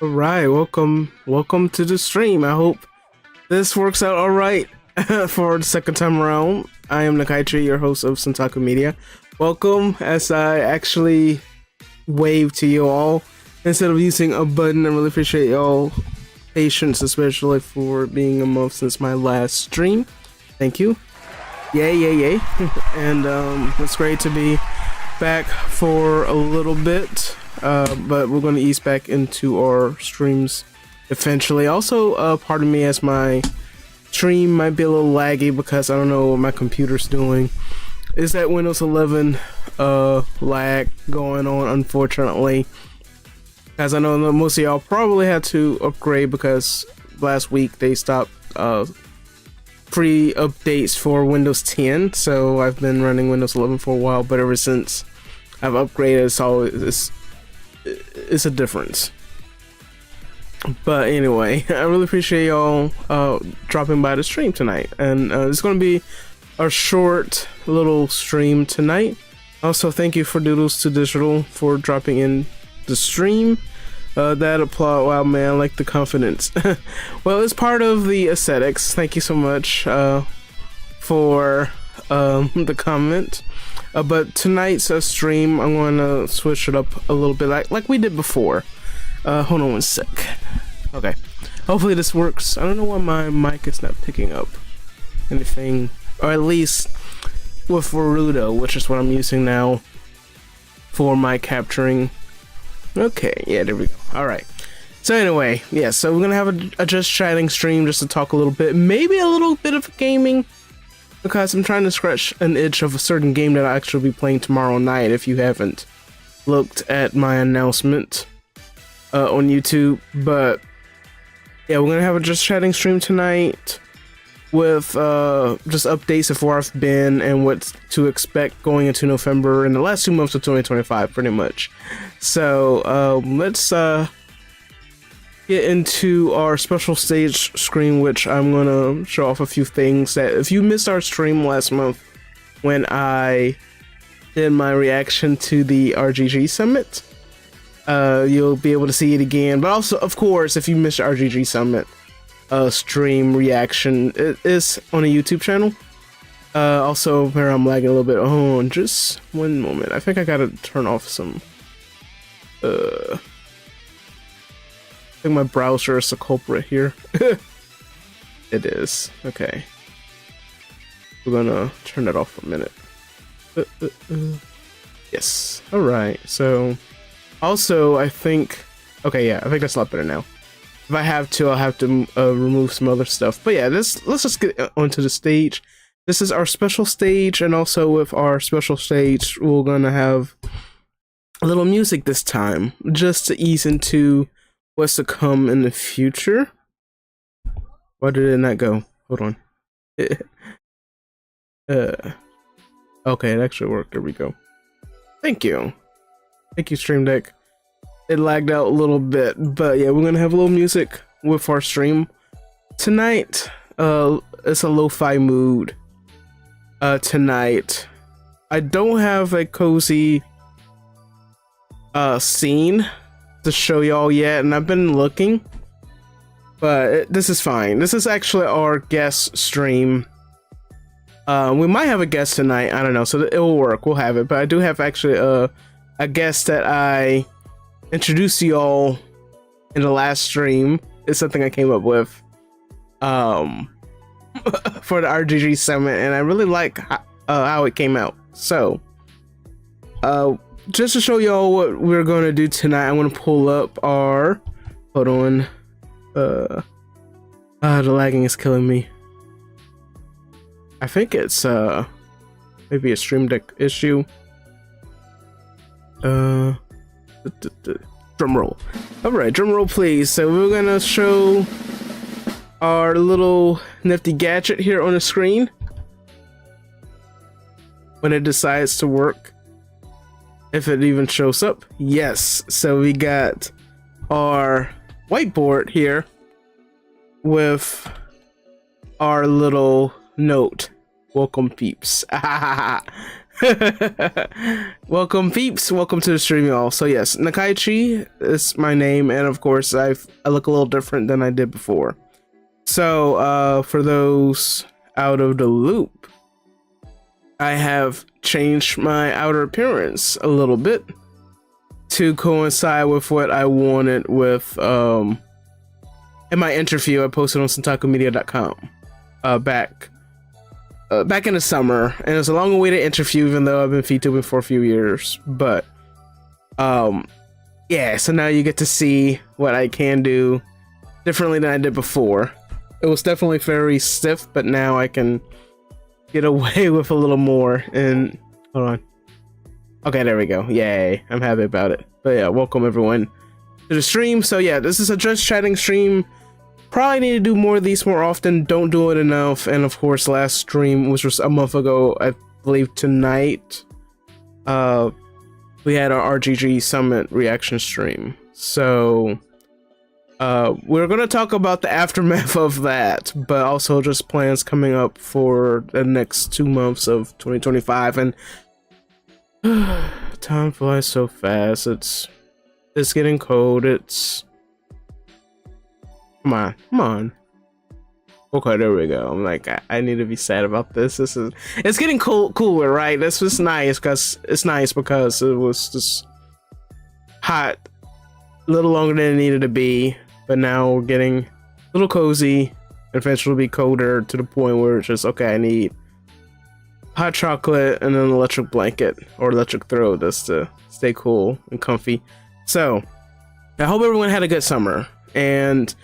All right, welcome to the stream. I hope this works out all right for the second time around. I am Nakaichi, your host of Centaku Media. Welcome as I actually wave to you all instead of using a button. I really appreciate y'all patience, especially for being a month since my last stream. Thank you. Yay. And it's great to be back for a little bit. But we're going to ease back into our streams eventually. Also, pardon me as my stream might be a little laggy because I don't know what my computer's doing. Is that Windows 11 lag going on, unfortunately? As I know most of y'all probably had to upgrade because last week they stopped free updates for Windows 10. So I've been running Windows 11 for a while, but ever since I've upgraded, it's a difference. But anyway, I really appreciate y'all dropping by the stream tonight, and it's going to be a short little stream tonight. Also, thank you for Doodles to Digital for dropping in the stream. That applaud, wow man, I like the confidence. Well, it's part of the aesthetics. Thank you so much for the comment. But tonight's stream, I'm going to switch it up a little bit like we did before. Hold on one sec. Okay. Hopefully this works. I don't know why my mic is not picking up anything. Or at least with Verudo, which is what I'm using now for my capturing. Okay, yeah, there we go. Alright. So anyway, yeah, so we're going to have a just chatting stream just to talk a little bit. Maybe a little bit of gaming. Because I'm trying to scratch an itch of a certain game that I'll actually be playing tomorrow night if you haven't looked at my announcement on YouTube. But yeah, we're going to have a just chatting stream tonight with just updates of where I've been and what to expect going into November and the last 2 months of 2025 pretty much. So let's get into our special stage screen, which I'm gonna show off a few things that if you missed our stream last month when I did my reaction to the RGG Summit, you'll be able to see it again. But also, of course, if you missed the RGG Summit stream reaction, it is on a YouTube channel. Also, where I'm lagging a little bit. Hold on, just one moment. I think I gotta turn off some I think my browser is the culprit here. It is. Okay. We're gonna turn that off for a minute. Yes. Alright, so also I think okay, yeah, I think that's a lot better now. If I have to, I'll have to remove some other stuff. But yeah, let's just get onto the stage. This is our special stage, and also with our special stage, we're gonna have a little music this time, just to ease into what's to come in the future. Why did it not go? Hold on. Okay, it actually worked. There we go. Thank you, Stream Deck. It lagged out a little bit, but yeah, we're gonna have a little music with our stream tonight. It's a lo-fi mood tonight. I don't have a cozy scene to show y'all yet, and I've been looking, but this is fine. This is actually our guest stream. We might have a guest tonight, I don't know, so it will work. We'll have it, but I do have actually a guest that I introduced to y'all in the last stream. It's something I came up with for the RGG Summit, and I really like how it came out. So just to show y'all what we're going to do tonight, I'm going to pull up our... Hold on. The lagging is killing me. I think it's maybe a Stream Deck issue. Drum roll. Alright, drum roll please. So we're going to show our little nifty gadget here on the screen when it decides to work. If it even shows up. Yes, so we got our whiteboard here with our little note. Welcome peeps. Welcome, peeps. Welcome to the stream, y'all. So yes, Nakaichi is my name, and of course, I look a little different than I did before. So, for those out of the loop, I have changed my outer appearance a little bit to coincide with what I wanted with in my interview I posted on centakumedia.com back in the summer, and it's a long awaited interview, even though I've been VTubing for a few years. But yeah, so now you get to see what I can do differently than I did before. It was definitely very stiff, but now I can get away with a little more. And hold on. Okay, there we go. Yay, I'm happy about it. But yeah, welcome everyone to the stream. So yeah, this is a just chatting stream. Probably need to do more of these more often. Don't do it enough. And of course, last stream, which was a month ago, I believe tonight, we had our RGG Summit reaction stream. So we're gonna talk about the aftermath of that, but also just plans coming up for the next 2 months of 2025. And time flies so fast. It's getting cold. Come on. Okay, there we go. I'm like, I need to be sad about this. It's getting cooler, right? This was nice because it was just hot a little longer than it needed to be, but now we're getting a little cozy. Eventually be colder to the point where it's just, okay, I need hot chocolate and an electric blanket or electric throw just to stay cool and comfy. So I hope everyone had a good summer, and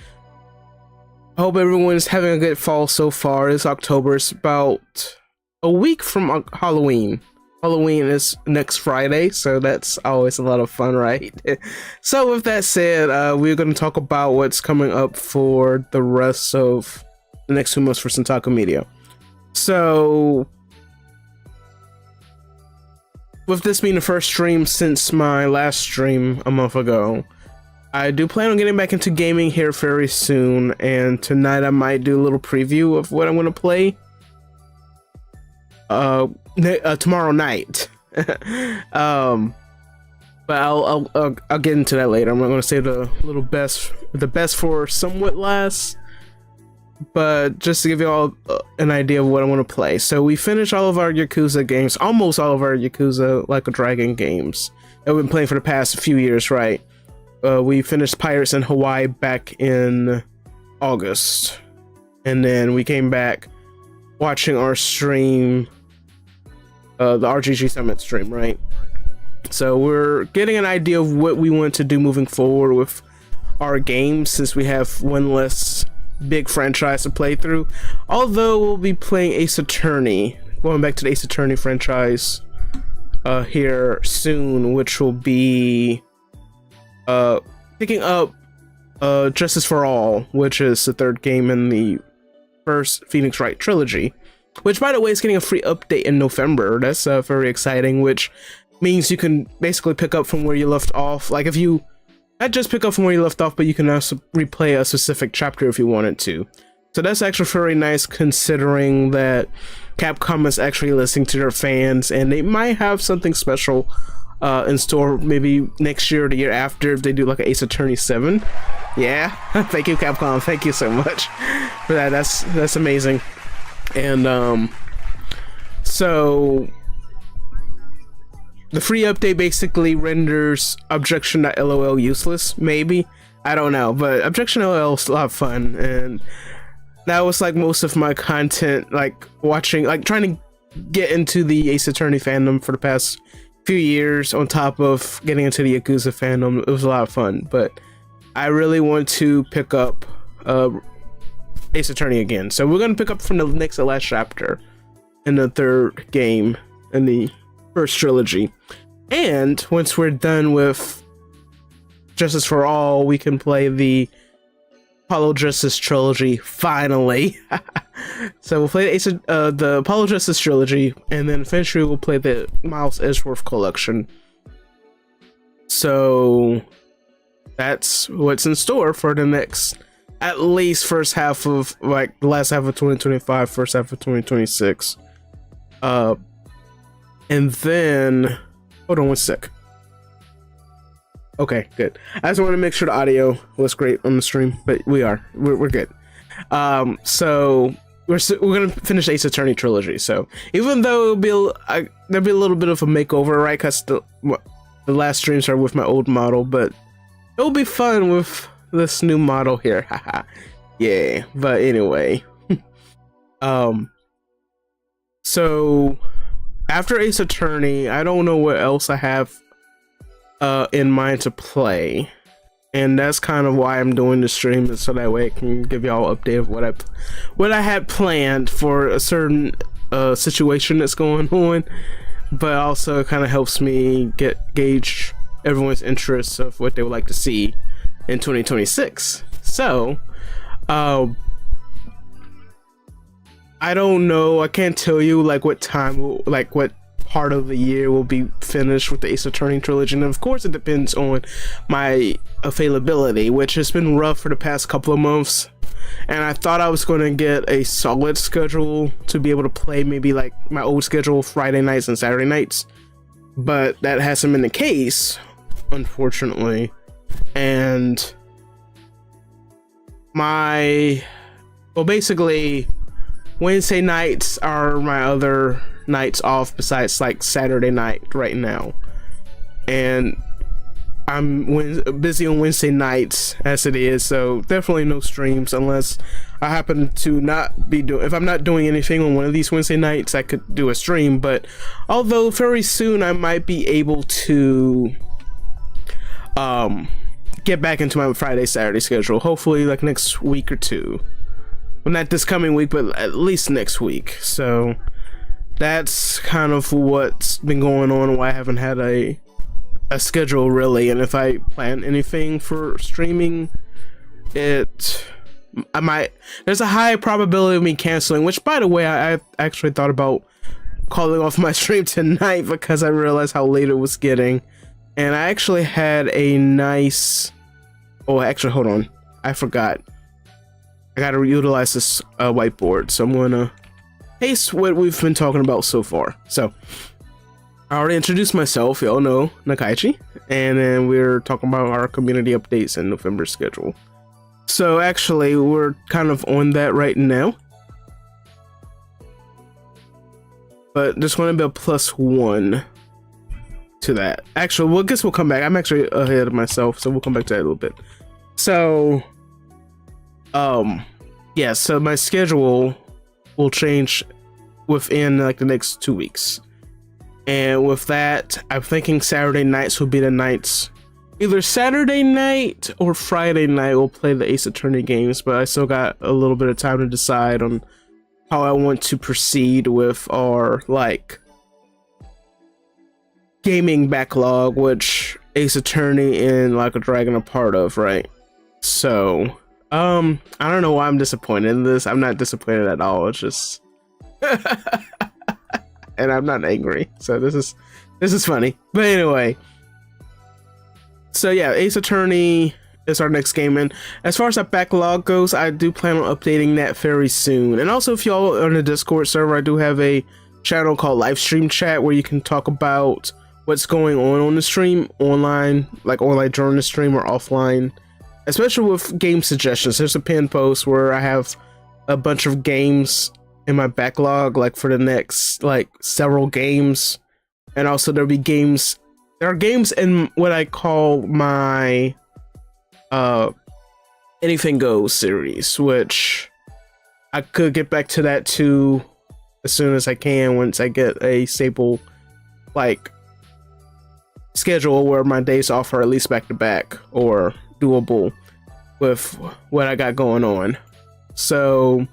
I hope everyone's having a good fall so far. It's October. It's about a week from Halloween. Halloween is next Friday, so that's always a lot of fun, right? So with that said, we're going to talk about what's coming up for the rest of the next 2 months for Centaku Media. So with this being the first stream since my last stream a month ago, I do plan on getting back into gaming here very soon, and tonight I might do a little preview of what I'm going to play tomorrow night. But I'll get into that later. I'm not going to say the best for somewhat last, but just to give you all an idea of what I want to play. So we finished all of our Yakuza games, almost all of our Yakuza Like a Dragon games that we've been playing for the past few years, right? We finished Pirates in Hawaii back in August, and then we came back watching our stream, the RGG Summit stream, right? So we're getting an idea of what we want to do moving forward with our games, since we have one less big franchise to play through. Although we'll be playing Ace Attorney, going back to the Ace Attorney franchise here soon, which will be picking up Justice for All, which is the third game in the first Phoenix Wright trilogy, which, by the way, is getting a free update in November. That's very exciting, which means you can basically pick up from where you left off. Like, if you not just pick up from where you left off, but you can also replay a specific chapter if you wanted to. So that's actually very nice, considering that Capcom is actually listening to their fans, and they might have something special in store maybe next year or the year after if they do like an Ace Attorney 7. Yeah. Thank you, Capcom. Thank you so much for that. That's amazing. And so the free update basically renders objection.lol useless, maybe. I don't know, but objection.lol is a lot of fun, and that was like most of my content, like watching, like trying to get into the Ace Attorney fandom for the past few years, on top of getting into the Yakuza fandom. It was a lot of fun, but I really want to pick up Ace Attorney again. So we're going to pick up from the next to last chapter in the third game in the first trilogy. And once we're done with Justice for All, we can play the Apollo Justice trilogy, finally. So we'll play the Apollo Justice trilogy, and then eventually we'll play the Miles Edgeworth collection. So that's what's in store for the next, at least first half of, like, the last half of 2025, first half of 2026. And then, hold on one sec. Okay, good. I just want to make sure the audio was great on the stream, but we're good. So we're gonna finish Ace Attorney trilogy. So even though there'll be a little bit of a makeover, right? Cause the last streams are with my old model, but it'll be fun with this new model here. Haha. Yeah. But anyway, so after Ace Attorney, I don't know what else I have in mind to play, and that's kind of why I'm doing the stream, so that way I can give y'all an update of what I had planned for a certain situation that's going on, but also it kind of helps me gauge everyone's interests of what they would like to see in 2026. So I don't know, I can't tell you like what time, like what part of the year will be finished with the Ace Attorney trilogy, and of course it depends on my availability, which has been rough for the past couple of months, and I thought I was going to get a solid schedule to be able to play maybe like my old schedule, Friday nights and Saturday nights, but that hasn't been the case, unfortunately. And basically Wednesday nights are my other nights off besides like Saturday night right now, and I'm busy on Wednesday nights as it is, so definitely no streams unless I happen to not be doing, if I'm not doing anything on one of these Wednesday nights, I could do a stream. But although very soon I might be able to get back into my Friday Saturday schedule, hopefully like next week or two. Well, not this coming week, but at least next week. So that's kind of what's been going on, why I haven't had a schedule really. And if I plan anything for streaming, there's a high probability of me canceling, which by the way, I actually thought about calling off my stream tonight because I realized how late it was getting. And I actually had a nice, actually hold on, I forgot. I gotta utilize this whiteboard, so I'm gonna paste what we've been talking about so far. So I already introduced myself, y'all know Nakaichi, and then we're talking about our community updates and November schedule. So actually we're kind of on that right now, but just want to be a +1 to that. Actually, I guess we'll come back. I'm actually ahead of myself, so we'll come back to that a little bit. So yeah, so my schedule will change within like the next 2 weeks, and with that I'm thinking Saturday nights will be the nights. Either Saturday night or Friday night we'll play the Ace Attorney games, but I still got a little bit of time to decide on how I want to proceed with our like gaming backlog, which Ace Attorney and Like a Dragon are part of, right? So I don't know why I'm disappointed in this. I'm not disappointed at all. It's just and I'm not angry, so this is funny. But anyway, so yeah, Ace Attorney is our next game, and as far as that backlog goes, I do plan on updating that very soon. And also, if y'all are on the Discord server, I do have a channel called Live Stream Chat where you can talk about what's going on the stream, online, like online during the stream or offline, especially with game suggestions. There's a pinned post where I have a bunch of games in my backlog, like for the next like several games, and also there are games in what I call my Anything Goes series, which I could get back to that too as soon as I can, once I get a stable like schedule where my days off are at least back to back or doable with what I got going on. So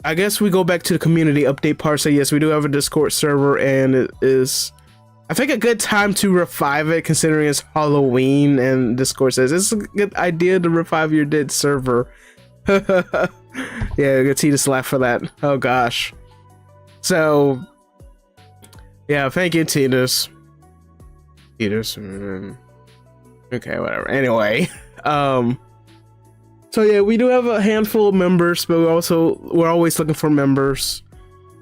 I guess we go back to the community update part. So yes, we do have a Discord server, and it is, I think, a good time to revive it considering it's Halloween, and Discord says it's a good idea to revive your dead server. Yeah, good to just laugh for that. Oh gosh. So yeah, thank you, Titus. Okay, whatever. Anyway, so yeah, we do have a handful of members, but we're always looking for members.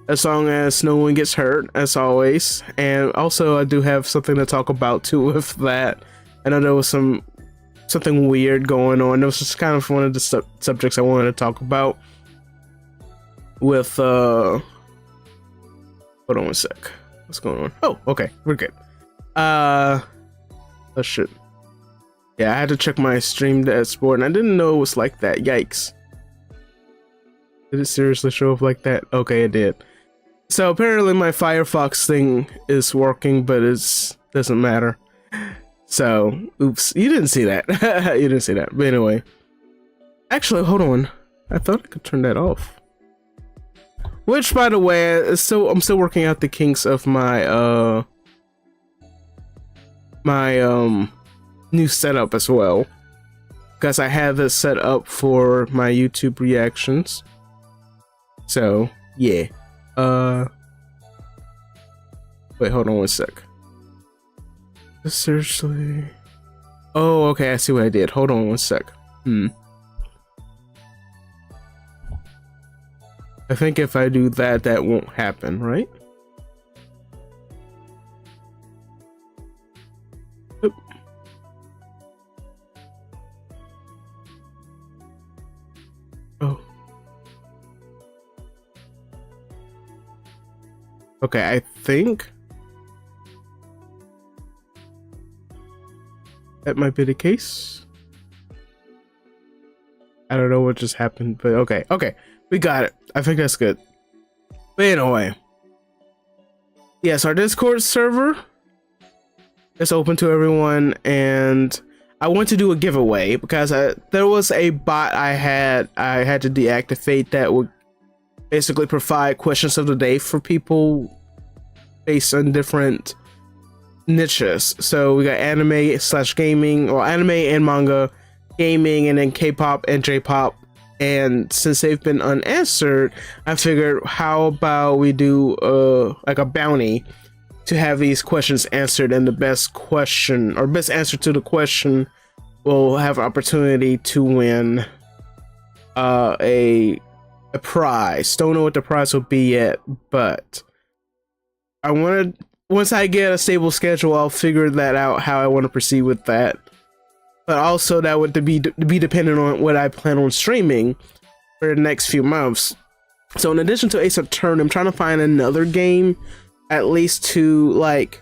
as long as no one gets hurt, as always. And also, I do have something to talk about too with that. I know there was something weird going on. It was just kind of one of the subjects I wanted to talk about. With hold on one sec. What's going on? Oh, okay, we're good. Oh shit. Yeah, I had to check my stream dashboard, and I didn't know it was like that. Yikes. Did it seriously show up like that? Okay, it did. So apparently my Firefox thing is working, but it doesn't matter. So, oops, you didn't see that. You didn't see that. But anyway. Actually, hold on. I thought I could turn that off. Which, by the way, I'm still working out the kinks of my new setup as well. Because I have this set up for my YouTube reactions. So, yeah. Wait, hold on one sec. Seriously? Oh, okay, I see what I did. Hold on one sec. I think if I do that, that won't happen, right? Oop. Oh. Okay, I think that might be the case. I don't know what just happened, but okay. We got it. I think that's good. But anyway. Yes, our Discord server is open to everyone, and I want to do a giveaway because there was a bot I had to deactivate that would basically provide questions of the day for people based on different niches. So we got anime/gaming, or anime and manga, gaming, and then K-pop and J-pop. And since they've been unanswered, I figured, how about we do like a bounty to have these questions answered, and the best question or best answer to the question will have an opportunity to win a prize. Don't know what the prize will be yet, but I wanted, once I get a stable schedule, I'll figure that out, how I want to proceed with that. But also that would be dependent on what I plan on streaming for the next few months. So in addition to Ace Attorney, I'm trying to find another game, at least to like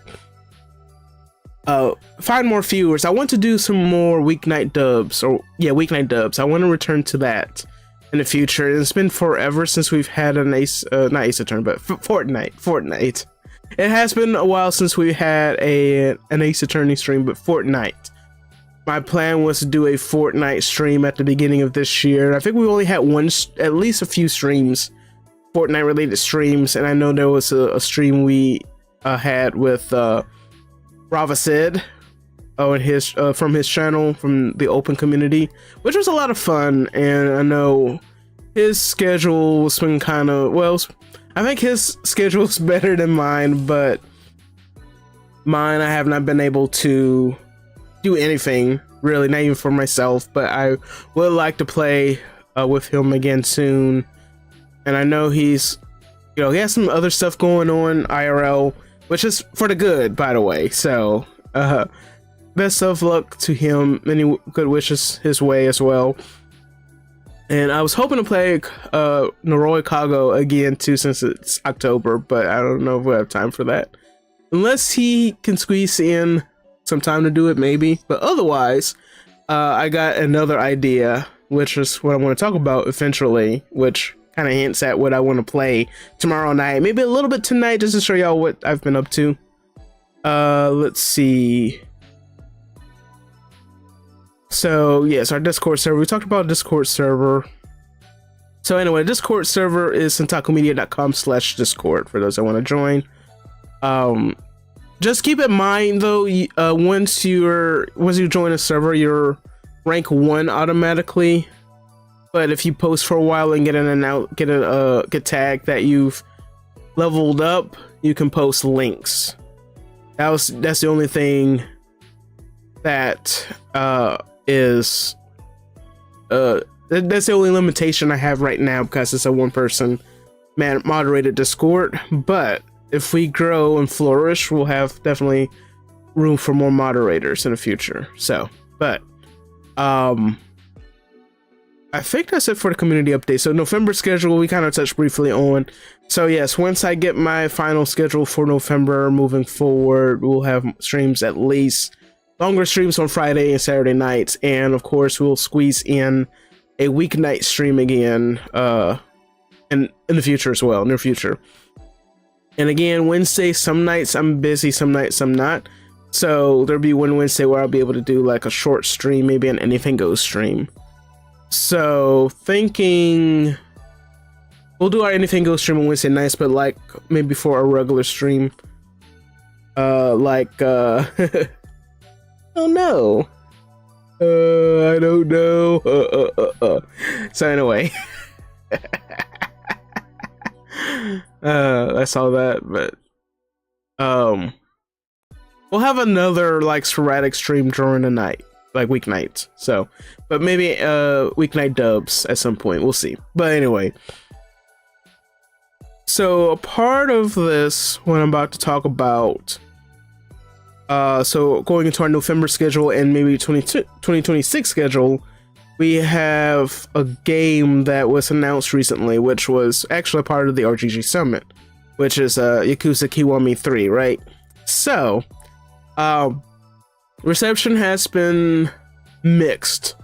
find more viewers. I want to do some more weeknight dubs, weeknight dubs. I want to return to that in the future. It's been forever since we've had an not Ace Attorney, but Fortnite. It has been a while since we had an Ace Attorney stream, but Fortnite. My plan was to do a Fortnite stream at the beginning of this year. I think we only had at least a few streams, Fortnite related streams, and I know there was a stream we had with Rava Sid from his channel, from the open community, which was a lot of fun. And I know his schedule was been kind of, well, I think his schedule is better than mine, but mine, I have not been able to do anything really, not even for myself, but I would like to play with him again soon. And I know he's, he has some other stuff going on IRL, which is for the good, by the way. So best of luck to him, many good wishes his way as well. And I was hoping to play Noroi Kago again too, since it's October, but I don't know if we'll have time for that, unless he can squeeze in some time to do it, maybe. But otherwise, I got another idea, which is what I want to talk about eventually, which kind of hints at what I want to play tomorrow night, maybe a little bit tonight, just to show y'all what I've been up to. Let's see. So yes, our Discord server, we talked about Discord server. So anyway, Discord server is centakumedia.com/discord for those that want to join. Just keep in mind though, once you join a server, you're rank 1 automatically. But if you post for a while and get tagged that you've leveled up, you can post links. That's the only thing that is that's the only limitation I have right now, because it's a 1-person moderated Discord, but if we grow and flourish, we'll have definitely room for more moderators in the future. So, but I think that's it for the community update. So November schedule, we kind of touched briefly on. So yes, once I get my final schedule for November moving forward, we'll have streams, at least longer streams on Friday and Saturday nights. And of course, we'll squeeze in a weeknight stream again in the future as well, near future. And again, Wednesday, some nights I'm busy, some nights I'm not. So there'll be one Wednesday where I'll be able to do like a short stream, maybe an Anything Goes stream. So thinking we'll do our Anything Goes stream on Wednesday nights, but like maybe for a regular stream, I don't know. I don't know. So anyway, I saw that, but we'll have another like sporadic stream during the night. Like weeknights, so but maybe weeknight dubs at some point, we'll see. But anyway, so a part of this, what I'm about to talk about, so going into our November schedule and maybe 2026 schedule, we have a game that was announced recently, which was actually a part of the RGG Summit, which is Yakuza Kiwami 3, right? So reception has been mixed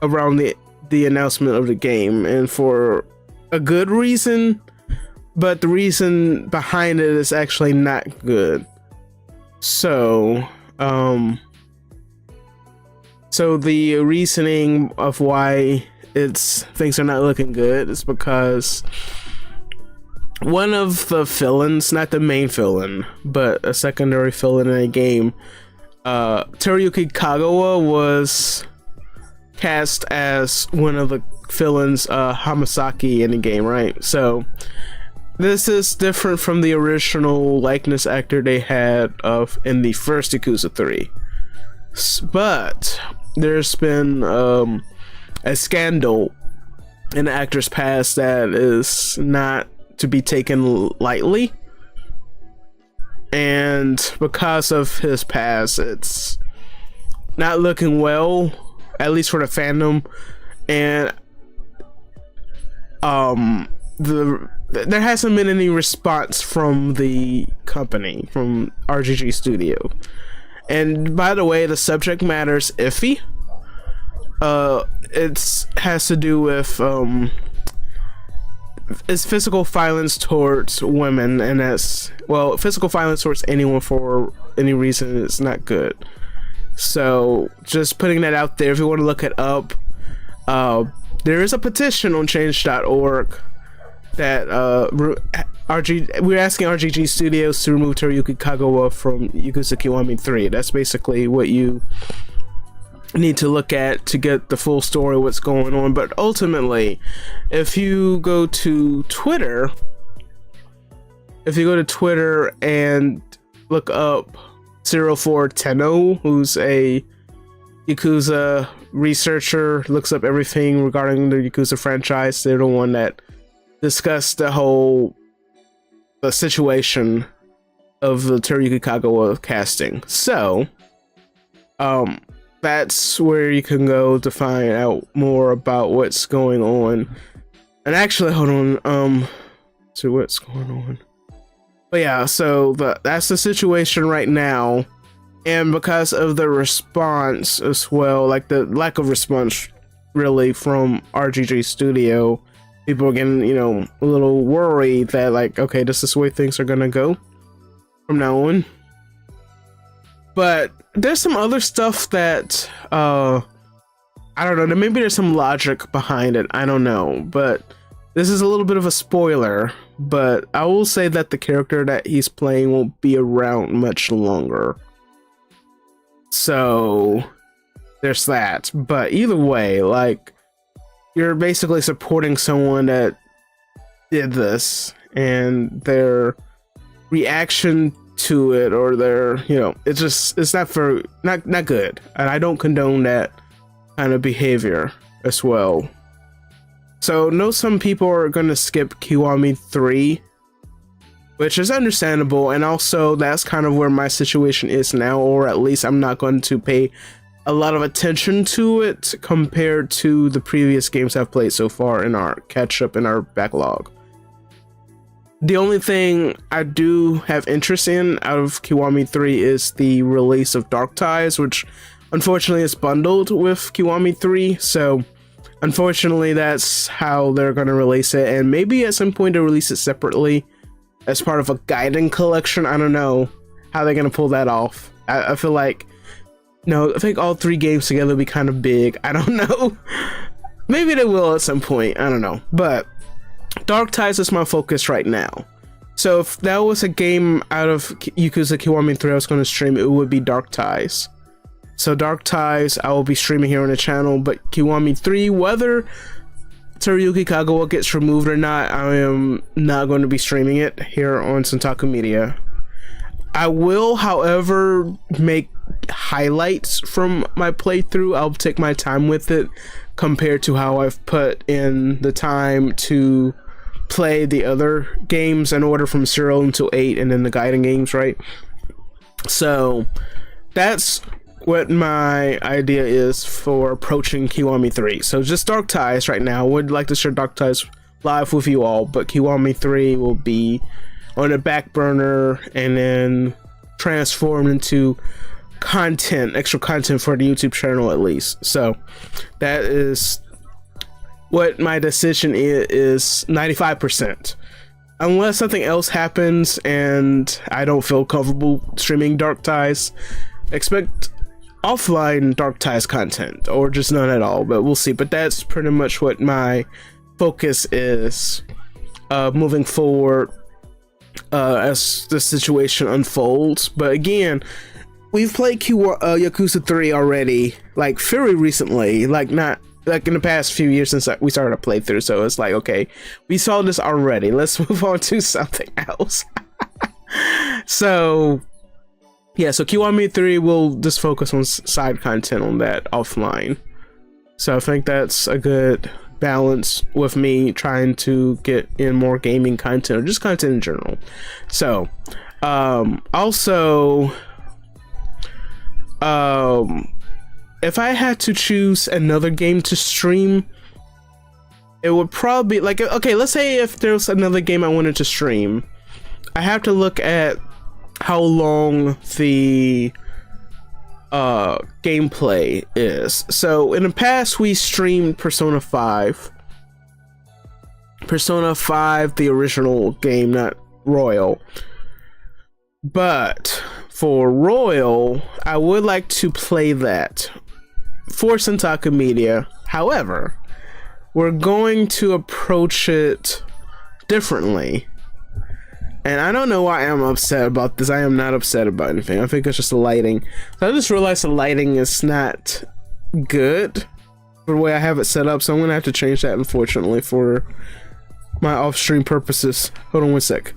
around the announcement of the game, and for a good reason, but the reason behind it is actually not good. So the reasoning of why things are not looking good is because one of the villains, not the main villain, but a secondary villain in a game, Teruyuki Kagawa, was cast as one of the villains, Hamasaki, in the game, right? So this is different from the original likeness actor they had in the first Yakuza 3. But there's been a scandal in the actor's past that is not to be taken lightly. And because of his past, it's not looking well, at least for the fandom. And there hasn't been any response from the company, from RGG Studio. And by the way, the subject matter's iffy. It has to do with it's physical violence towards women, and that's, well, physical violence towards anyone for any reason is not good. So just putting that out there, if you want to look it up, there is a petition on change.org that we're asking RGG Studios to remove Teruyuki Kagawa from Yakuza Kiwami 3. That's basically what you need to look at to get the full story of what's going on. But ultimately, if you go to Twitter and look up 0410, who's a Yakuza researcher, looks up everything regarding the Yakuza franchise. They're the one that discussed the situation of the Teruyuki Kagawa casting. So that's where you can go to find out more about what's going on. And actually, hold on, to what's going on. But yeah, so that's the situation right now. And because of the response as well, like the lack of response really from RGG Studio, people are getting, a little worried that, like, okay, this is the way things are gonna go from now on. But there's some other stuff that I don't know, maybe there's some logic behind it, I don't know, but this is a little bit of a spoiler. But I will say that the character that he's playing won't be around much longer, so there's that. But either way, like, you're basically supporting someone that did this, and their reaction to it, or their, it's not good. And I don't condone that kind of behavior as well. So, know some people are gonna skip Kiwami 3, which is understandable, and also that's kind of where my situation is now, or at least I'm not going to pay a lot of attention to it compared to the previous games I've played so far in our catch-up in our backlog. The only thing I do have interest in out of Kiwami 3 is the release of Dark Ties, which unfortunately is bundled with Kiwami 3, so unfortunately that's how they're going to release it, and maybe at some point they'll release it separately as part of a guiding collection. I don't know how they're going to pull that off. I feel like, no, I think all 3 games together would be kind of big. I don't know. Maybe they will at some point. I don't know. But Dark Ties is my focus right now. So if that was a game out of Yakuza Kiwami 3 I was going to stream, it would be Dark Ties. So Dark Ties I will be streaming here on the channel, but Kiwami 3, whether Teruyuki Kagawa gets removed or not, I am not going to be streaming it here on Centaku Media. I will, however, make highlights from my playthrough. I'll take my time with it compared to how I've put in the time to play the other games in order from 0 until 8 and then the guiding games, right? So that's what my idea is for approaching Kiwami 3. So just Dark Ties right now. Would like to share Dark Ties live with you all, but Kiwami 3 will be on the back burner and then transformed into content, extra content for the YouTube channel at least. So that is what my decision is 95%. Unless something else happens and I don't feel comfortable streaming Dark Ties, expect offline Dark Ties content or just none at all, but we'll see. But that's pretty much what my focus is moving forward as the situation unfolds. But again, we've played Yakuza 3 already, like very recently, like not like in the past few years since we started a playthrough. So it's like, okay, we saw this already, let's move on to something else. So yeah, so Kiwami 3 will just focus on side content on that offline. So I think that's a good balance with me trying to get in more gaming content or just content in general. So also if I had to choose another game to stream, it would probably be like, okay, let's say if there's another game I wanted to stream, I have to look at how long the gameplay is. So in the past we streamed Persona 5, the original game, not Royal. But for Royal, I would like to play that for Centaku Media. However, we're going to approach it differently. And I don't know why I'm upset about this. I am not upset about anything. I think it's just the lighting. So I just realized the lighting is not good for the way I have it set up. So I'm going to have to change that, unfortunately, for my off-stream purposes. Hold on one sec.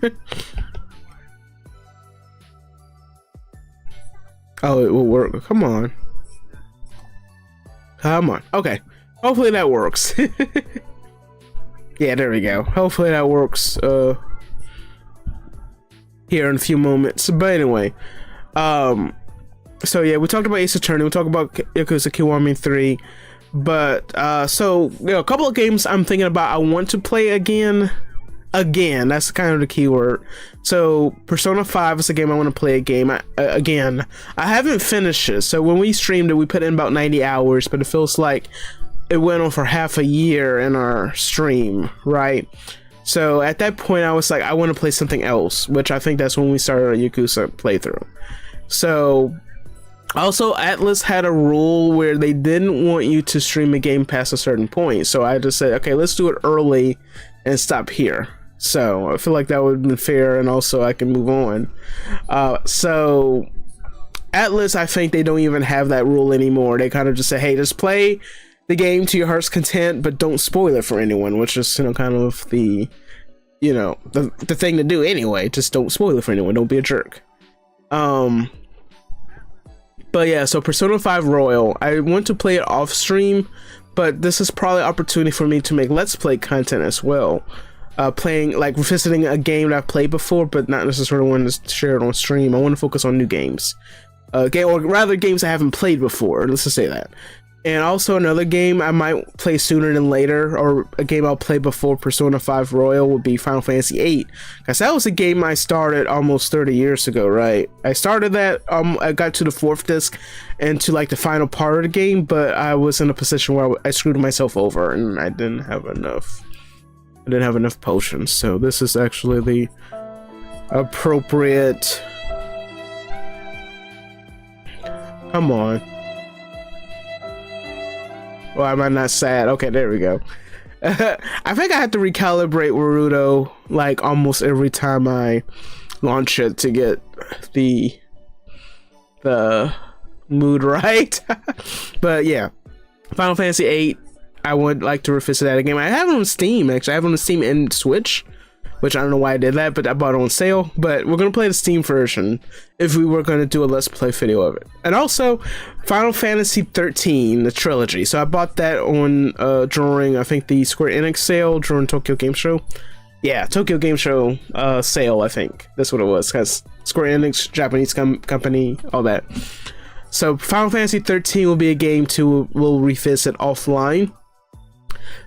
Oh, it will work. Come on. Come on. Okay. Hopefully that works. Yeah, there we go. Hopefully that works. Here in a few moments. But anyway, so yeah, we talked about Ace Attorney, we talked about Yakuza Kiwami 3, but so you know, a couple of games I'm thinking about I want to play again, that's kind of the key word. So Persona 5 is a game I want to play again. I haven't finished it, so when we streamed it we put in about 90 hours, but it feels like it went on for half a year in our stream, right? So at that point I was like, I want to play something else, which I think that's when we started a Yakuza playthrough. So also Atlas had a rule where they didn't want you to stream a game past a certain point, so I just said, okay, let's do it early and stop here. So I feel like that would have been fair, and also I can move on. So Atlas, I think they don't even have that rule anymore. They kind of just say, hey, just play the game to your heart's content, but don't spoil it for anyone, which is, you know, kind of the, you know, the thing to do anyway. Just don't spoil it for anyone. Don't be a jerk. But yeah, so Persona 5 Royal, I want to play it off stream, but this is probably an opportunity for me to make Let's Play content as well. Playing, like, revisiting a game that I've played before, but not necessarily want to share it on stream. I want to focus on new games. Or rather, games I haven't played before. Let's just say that. And also another game I might play sooner than later, or a game I'll play before Persona 5 Royal, would be Final Fantasy VIII. Because that was a game I started almost 30 years ago, right? I started that, I got to the 4th disc and to like the final part of the game, but I was in a position where I screwed myself over and I didn't have enough. I didn't have enough potions, so this is actually the appropriate... Come on. Why am I not sad? Okay, there we go. I think I have to recalibrate Warudo like almost every time I launch it to get the mood right. But yeah, Final Fantasy VIII, I would like to revisit that again. I have it on Steam, actually. I have it on Steam and Switch, which I don't know why I did that, but I bought it on sale. But we're going to play the Steam version if we were going to do a Let's Play video of it. And also, Final Fantasy 13, the trilogy. So I bought that on during, I think, the Square Enix sale during Tokyo Game Show. Yeah, Tokyo Game Show sale, I think. That's what it was, because Square Enix, Japanese company, all that. So Final Fantasy 13 will be a game we'll revisit offline.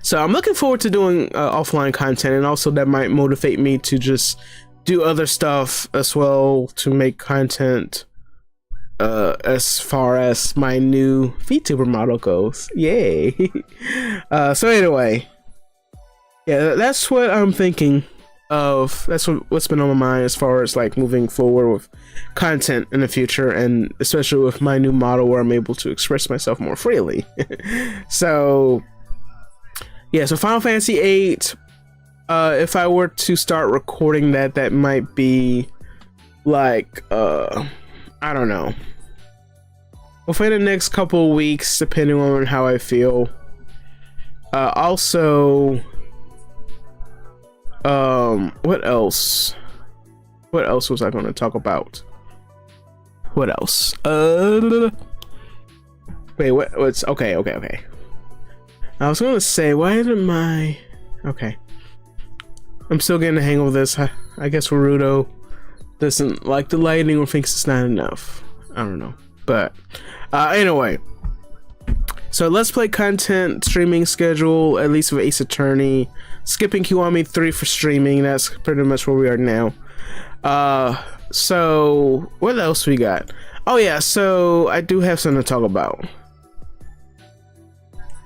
So I'm looking forward to doing offline content, and also that might motivate me to just do other stuff as well to make content as far as my new VTuber model goes. Yay! So anyway, yeah, that's what I'm thinking of. That's what's been on my mind as far as like moving forward with content in the future, and especially with my new model where I'm able to express myself more freely. So yeah, so Final Fantasy VIII, if I were to start recording that might be like, I don't know, within the next couple of weeks, depending on how I feel. Also, what else? What else was I going to talk about? What else? Wait, what's, okay. I was gonna say, why didn't my... Okay. I'm still getting the hang of this. I guess Warudo doesn't like the lighting or thinks it's not enough. I don't know. But, anyway. So, Let's Play content, streaming schedule, at least with Ace Attorney. Skipping Kiwami 3 for streaming. That's pretty much where we are now. So, what else we got? Oh yeah, so I do have something to talk about.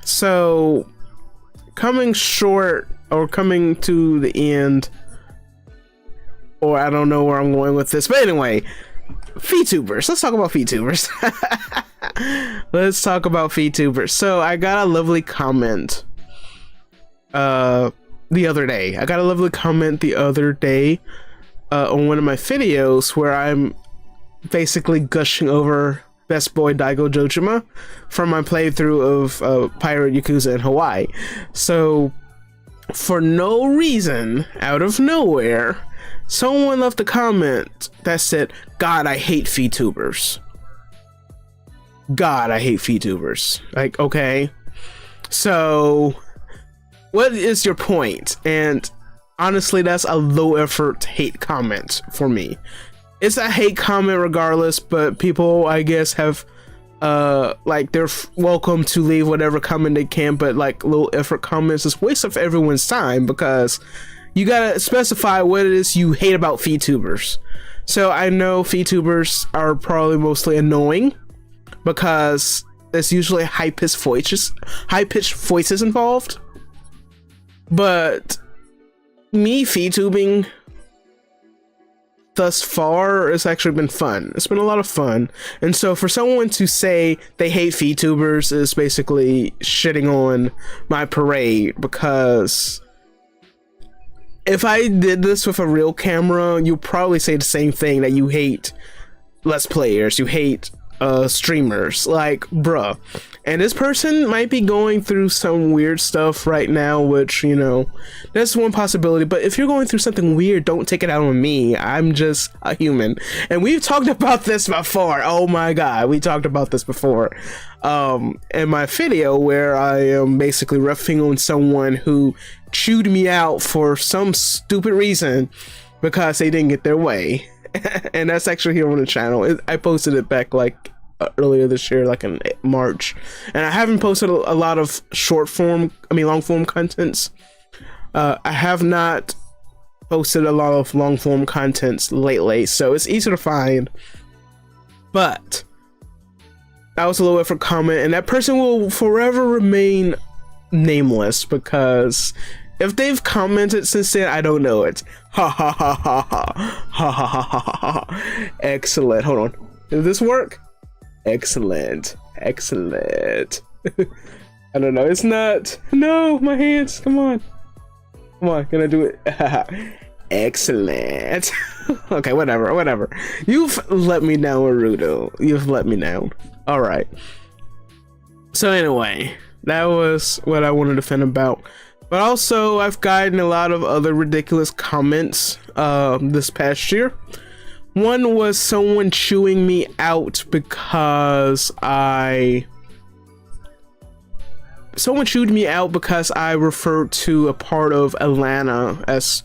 So, coming short, or coming to the end, or I don't know where I'm going with this, but anyway, VTubers. Let's talk about VTubers. Let's talk about VTubers. So, I got a lovely comment the other day. On one of my videos where I'm basically gushing over Best Boy Daigo Jojima from my playthrough of Pirate Yakuza in Hawaii. So, for no reason, out of nowhere, someone left a comment that said, "God, I hate VTubers. God, I hate VTubers." Like, okay. So, what is your point? And honestly, that's a low effort hate comment for me. It's a hate comment regardless, but people, I guess, have like, they're welcome to leave whatever comment they can, but like low effort comments is a waste of everyone's time, because you gotta specify what it is you hate about VTubers. So I know VTubers are probably mostly annoying because there's usually high-pitched voices involved, but me VTubing thus far, it's actually been fun. It's been a lot of fun. And so for someone to say they hate VTubers is basically shitting on my parade, because if I did this with a real camera, you'll probably say the same thing, that you hate Let's Players, you hate streamers. Like, bruh. And this person might be going through some weird stuff right now, which, you know, that's one possibility. But if you're going through something weird, don't take it out on me. I'm just a human. And we've talked about this before. Oh my God, we talked about this before. In my video where I am basically riffing on someone who chewed me out for some stupid reason because they didn't get their way. And that's actually here on the channel. I posted it back like earlier this year, like in March, and I haven't posted a lot of long form contents. I have not posted a lot of long form contents lately, so it's easy to find. But that was a little effort comment, and that person will forever remain nameless, because if they've commented since then, I don't know it. Ha ha ha ha ha ha ha ha ha ha. Excellent. Hold on. Does this work? Excellent. Excellent. I don't know. It's not. No, my hands. Come on. Come on. Can I do it? Excellent. Okay, whatever. Whatever. You've let me down, Naruto. You've let me down. All right. So anyway, that was what I wanted to vent about. But also, I've gotten a lot of other ridiculous comments this past year. One was someone chewing me out because someone chewed me out because I referred to a part of Atlanta as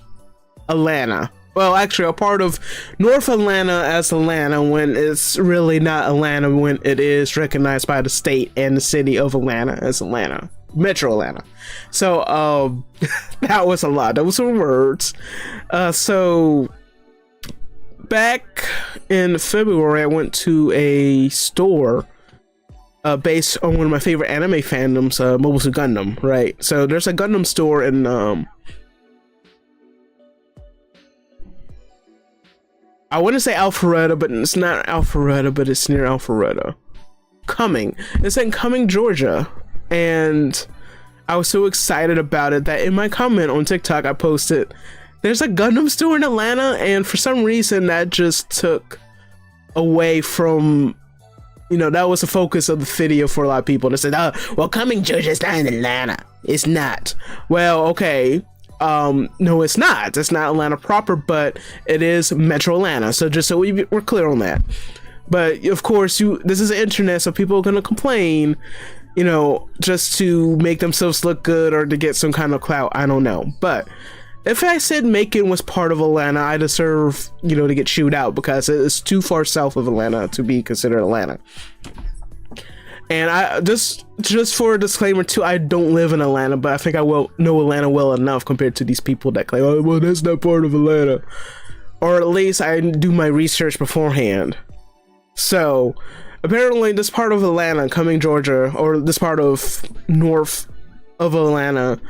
Atlanta. Well, actually, a part of North Atlanta as Atlanta, when it's really not Atlanta, when it is recognized by the state and the city of Atlanta as Atlanta. Metro Atlanta. So that was a lot. Those were words. So back in February, I went to a store based on one of my favorite anime fandoms, Mobile Suit Gundam, right? So there's a Gundam store in I want to say Alpharetta, but it's not Alpharetta, but it's near Alpharetta. Cumming. It's in Cumming, Georgia. And I was so excited about it that in my comment on TikTok, I posted, there's a Gundam store in Atlanta, and for some reason that just took away from, you know, that was the focus of the video for a lot of people. They said, oh, well, Cumming, Georgia is not in Atlanta. It's not. Well, okay. No, it's not. It's not Atlanta proper, but it is Metro Atlanta. So just so we're clear on that. But of course, this is the internet, so people are going to complain, you know, just to make themselves look good or to get some kind of clout. I don't know. But if I said Macon was part of Atlanta, I deserve, you know, to get chewed out because it's too far south of Atlanta to be considered Atlanta. And I just for a disclaimer too, I don't live in Atlanta, but I think I will know Atlanta well enough compared to these people that claim, oh, well, that's not part of Atlanta. Or at least I do my research beforehand. So apparently this part of Atlanta, Cumming, Georgia, or this part of north of Atlanta,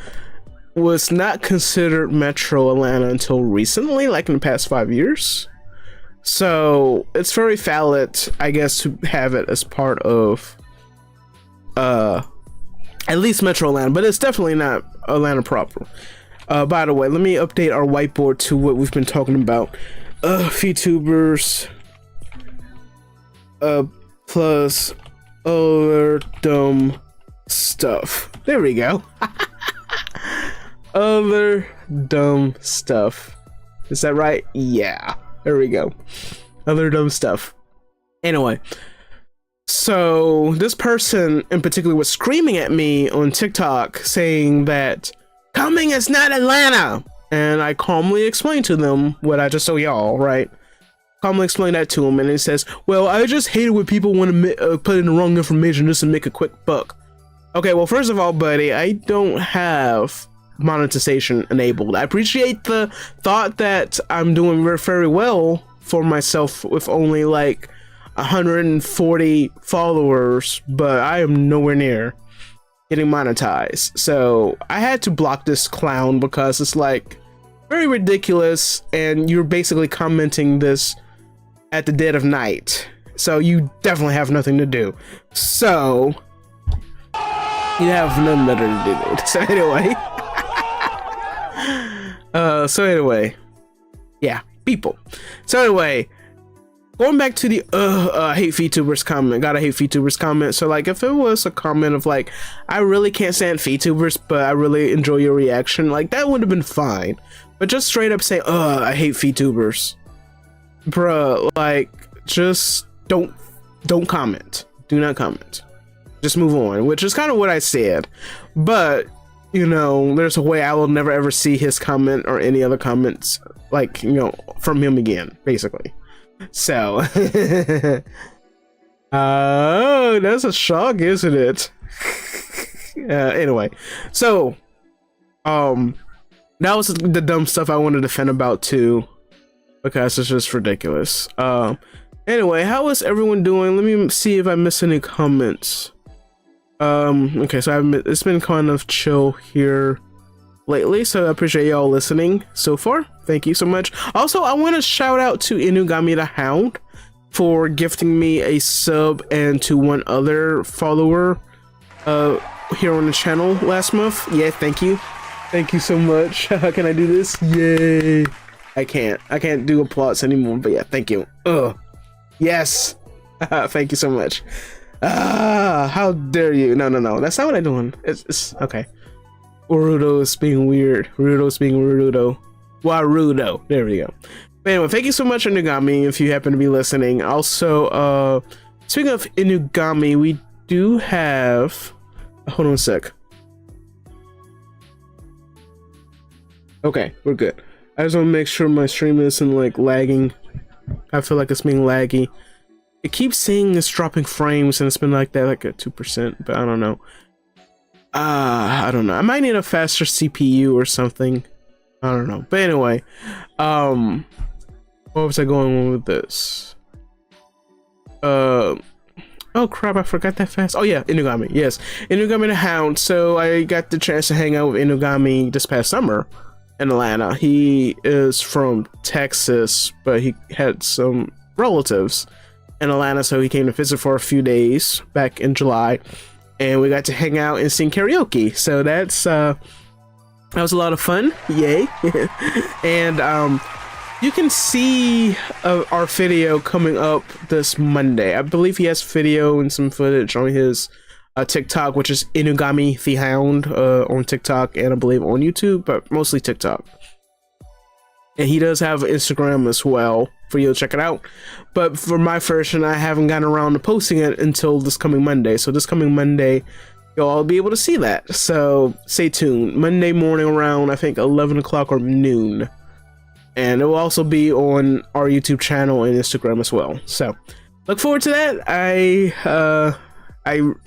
was not considered Metro Atlanta until recently, like in the past 5 years. So it's very valid, I guess, to have it as part of at least Metro Atlanta, but it's definitely not Atlanta proper. By the way, let me update our whiteboard to what we've been talking about. VTubers plus other dumb stuff. There we go. Other dumb stuff. Is that right? Yeah. There we go. Other dumb stuff. Anyway. So this person in particular was screaming at me on TikTok saying that Cumming is not Atlanta. And I calmly explained to them what I just told y'all, right? Calmly explained that to him, and he says, well, I just hate it when people want to put in the wrong information just to make a quick buck. Okay, well, first of all, buddy, I don't have monetization enabled. I appreciate the thought that I'm doing very well for myself with only like 140 followers, but I am nowhere near getting monetized. So I had to block this clown because it's like very ridiculous, and you're basically commenting this at the dead of night, so you definitely have nothing to do. So you have nothing better to do. So anyway, yeah, people. So anyway, going back to the hate VTubers comment, gotta hate VTubers comment. So like if it was a comment of like, I really can't stand VTubers, but I really enjoy your reaction, like that would have been fine. But just straight up say, I hate VTubers, bruh, like just don't comment. Do not comment. Just move on, which is kind of what I said. But you know, there's a way I will never ever see his comment or any other comments, like, you know, from him again, basically. So, oh, that's a shock, isn't it? Anyway, so, that was the dumb stuff I wanted to defend about too, because it's just ridiculous. Anyway, how is everyone doing? Let me see if I missed any comments. Okay, so it's been kind of chill here lately, so I appreciate y'all listening so far. Thank you so much. Also, I want to shout out to Inugami the Hound for gifting me a sub and to one other follower here on the channel last month. Yeah, thank you so much. Can I do this? Yay. I can't do applause anymore, but yeah, thank you. Yes. Thank you so much. How dare you? No, that's not what I'm doing. It's okay. Urudo is being weird. Rudo's being Rudo. Warudo. There we go. But anyway, thank you so much, Inugami, if you happen to be listening. Also, speaking of Inugami, we do have... Hold on a sec. Okay, we're good. I just want to make sure my stream isn't like lagging. I feel like it's being laggy. It keeps saying it's dropping frames, and it's been like that, like at 2%, but I don't know. I don't know. I might need a faster CPU or something. I don't know. But anyway, what was I going on with this? Oh crap, I forgot that fast. Oh yeah, Inugami. Yes, Inugami the Hound. So I got the chance to hang out with Inugami this past summer in Atlanta. He is from Texas, but he had some relatives in Atlanta, so he came to visit for a few days back in July, and we got to hang out and sing karaoke. So that was a lot of fun. Yay. And you can see our video coming up this Monday. I believe he has video and some footage on his TikTok, which is Inugami the Hound on TikTok, and I believe on YouTube, but mostly TikTok. And he does have Instagram as well for you to check it out. But for my version, I haven't gotten around to posting it until this coming Monday. So this coming Monday, you'll all be able to see that. So stay tuned. Monday morning around, I think 11 o'clock or noon. And it will also be on our YouTube channel and Instagram as well. So look forward to that. I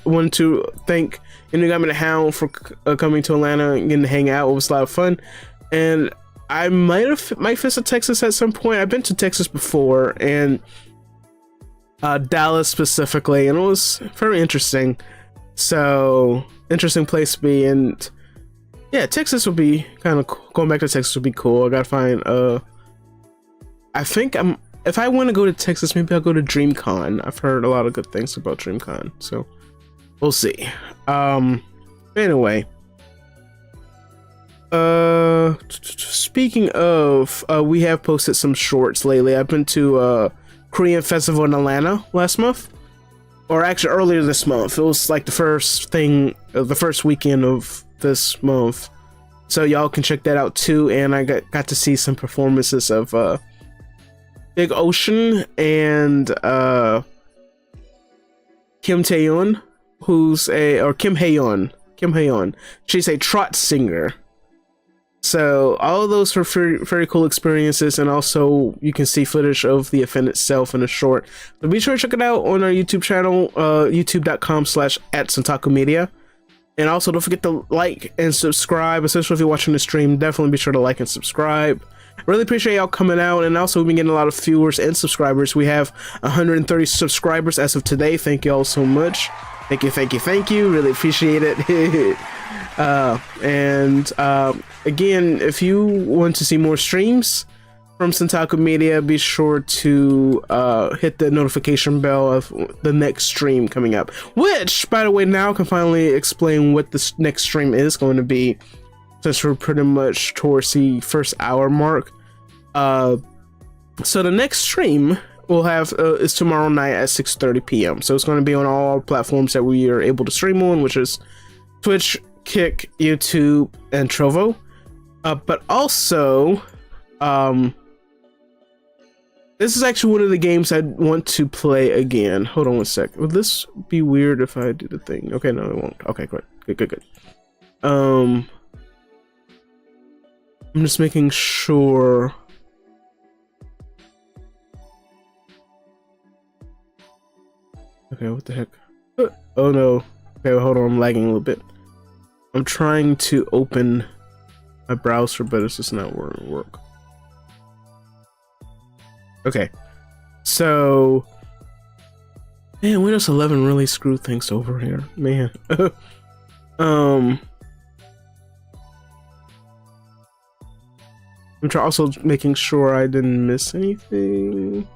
want to thank Inugami the Hound for coming to Atlanta and getting to hang out. It was a lot of fun. And I might visit Texas at some point. I've been to Texas before, and Dallas specifically, and it was very interesting. So interesting place to be, and yeah, Texas would be kind of going back to Texas would be cool. I gotta find I think if I want to go to Texas, maybe I'll go to DreamCon. I've heard a lot of good things about DreamCon, so we'll see. Anyway. Speaking of, we have posted some shorts lately. I've been to Korean festival in Atlanta last month, or actually earlier this month. It was like the first weekend of this month, so y'all can check that out too. And I got to see some performances of Big Ocean and Kim Taeyeon, Kim Haeyeon. She's a trot singer. So all of those were very, very cool experiences, and also you can see footage of the event itself in a short. So be sure to check it out on our YouTube channel, youtube.com/@Centaku And also don't forget to like and subscribe, especially if you're watching the stream. Definitely be sure to like and subscribe. Really appreciate y'all coming out, and also we've been getting a lot of viewers and subscribers. We have 130 subscribers as of today. Thank y'all so much. Thank you. Really appreciate it. Again, if you want to see more streams from Centaku Media, be sure to hit the notification bell of the next stream coming up, which, by the way, now I can finally explain what this next stream is going to be, since we're pretty much towards the first hour mark. So the next stream we'll have is tomorrow night at 6:30 p.m. So it's going to be on all platforms that we are able to stream on, which is Twitch, Kick, YouTube, and Trovo. But also, this is actually one of the games I want to play again. Hold on one sec. Would this be weird if I do the thing? Okay, no, it won't. Okay, great. Good. I'm just making sure. Okay, what the heck? Oh no. Okay, well, hold on. I'm lagging a little bit. I'm trying to open my browser, but it's just not work. Okay, so man, Windows 11 really screwed things over here, man. I'm also making sure I didn't miss anything.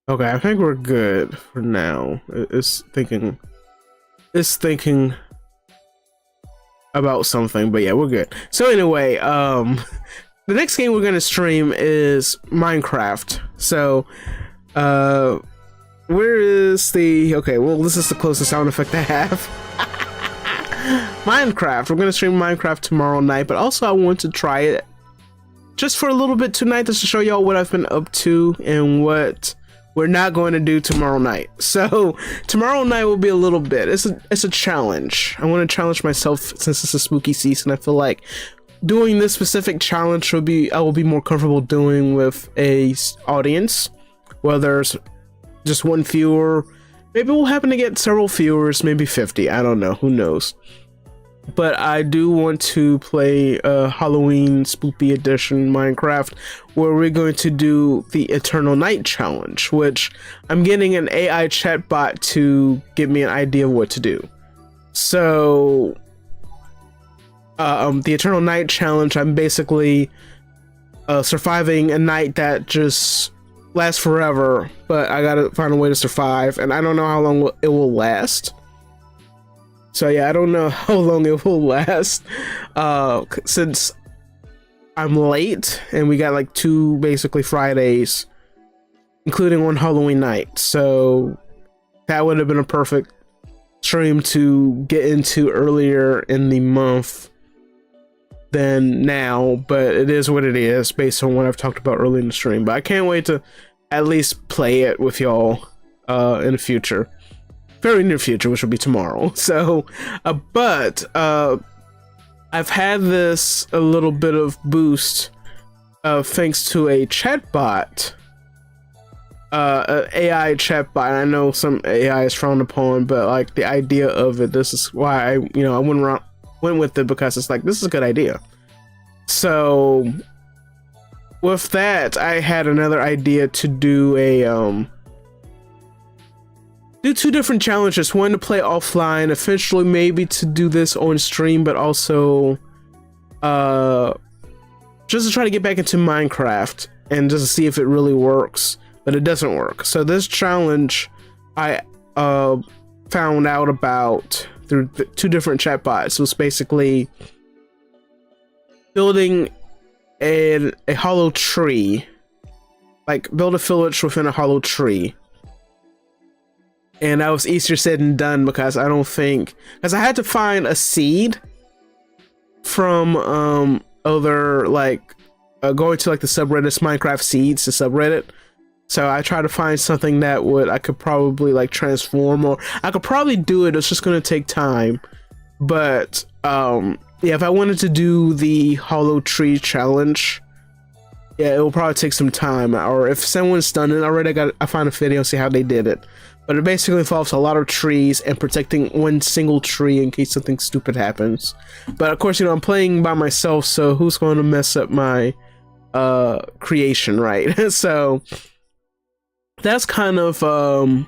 Okay, I think we're good for now. It's thinking about something, but yeah, we're good. So anyway, the next game we're gonna stream is Minecraft. So where is the okay, well, this is the closest sound effect I have. Minecraft. We're gonna stream Minecraft tomorrow night, but also I want to try it just for a little bit tonight, just to show y'all what I've been up to and what we're not going to do tomorrow night. So tomorrow night will be a little bit, it's a challenge. I want to challenge myself since it's a spooky season. I feel like doing this specific challenge I will be more comfortable doing with a audience, whether it's just one viewer. Maybe we'll happen to get several viewers, maybe 50, I don't know, who knows. But I do want to play a Halloween Spoopy Edition Minecraft, where we're going to do the Eternal Night Challenge, which I'm getting an AI chatbot to give me an idea of what to do. So, the Eternal Night Challenge, I'm basically surviving a night that just lasts forever, but I gotta find a way to survive, and I don't know how long it will last. So yeah, I don't know how long it will last, since I'm late and we got like 2 basically Fridays, including on Halloween night. So that would have been a perfect stream to get into earlier in the month than now, but it is what it is based on what I've talked about early in the stream. But I can't wait to at least play it with y'all in the future. Very near future, which will be tomorrow. So, but I've had this a little bit of boost thanks to a chatbot, an AI chatbot. I know some AI is frowned upon, but like the idea of it, this is why I went with it, because it's like, this is a good idea. So with that, I had another idea to do do 2 different challenges. One to play offline, eventually maybe to do this on stream, but also just to try to get back into Minecraft and just to see if it really works, but it doesn't work. So this challenge I found out about through 2 different chatbots. It was basically building a hollow tree, like build a village within a hollow tree. And that was easier said than done, because I had to find a seed from other, like going to like the subreddit's Minecraft Seeds, the subreddit. So I tried to find something that I could probably like transform, or I could probably do it. It's just gonna take time. But yeah, if I wanted to do the hollow tree challenge, yeah, it will probably take some time. Or if someone's done it already, I find a video, see how they did it. But it basically involves a lot of trees and protecting one single tree in case something stupid happens. But of course, I'm playing by myself, so who's going to mess up my creation, right? So that's kind of the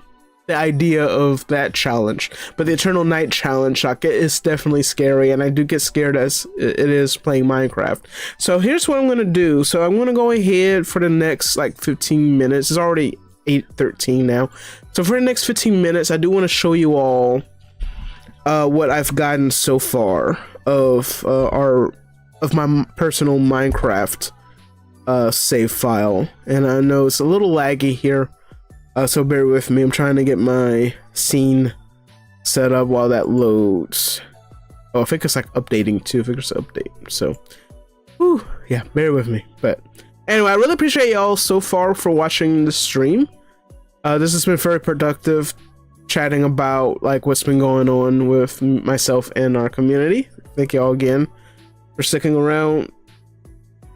idea of that challenge. But the Eternal Night Challenge, like, it is definitely scary, and I do get scared as it is playing Minecraft. So here's what I'm going to do. So I'm going to go ahead for the next like 15 minutes. It's already 8:13 now. So for the next 15 minutes, I do want to show you all what I've gotten so far of our of my personal Minecraft save file, and I know it's a little laggy here, so bear with me. I'm trying to get my scene set up while that loads. Oh, I think it's like updating too. I think it's update. So, whew, yeah, bear with me. But anyway, I really appreciate y'all so far for watching the stream. This has been very productive, chatting about like what's been going on with myself and our community. Thank y'all again for sticking around.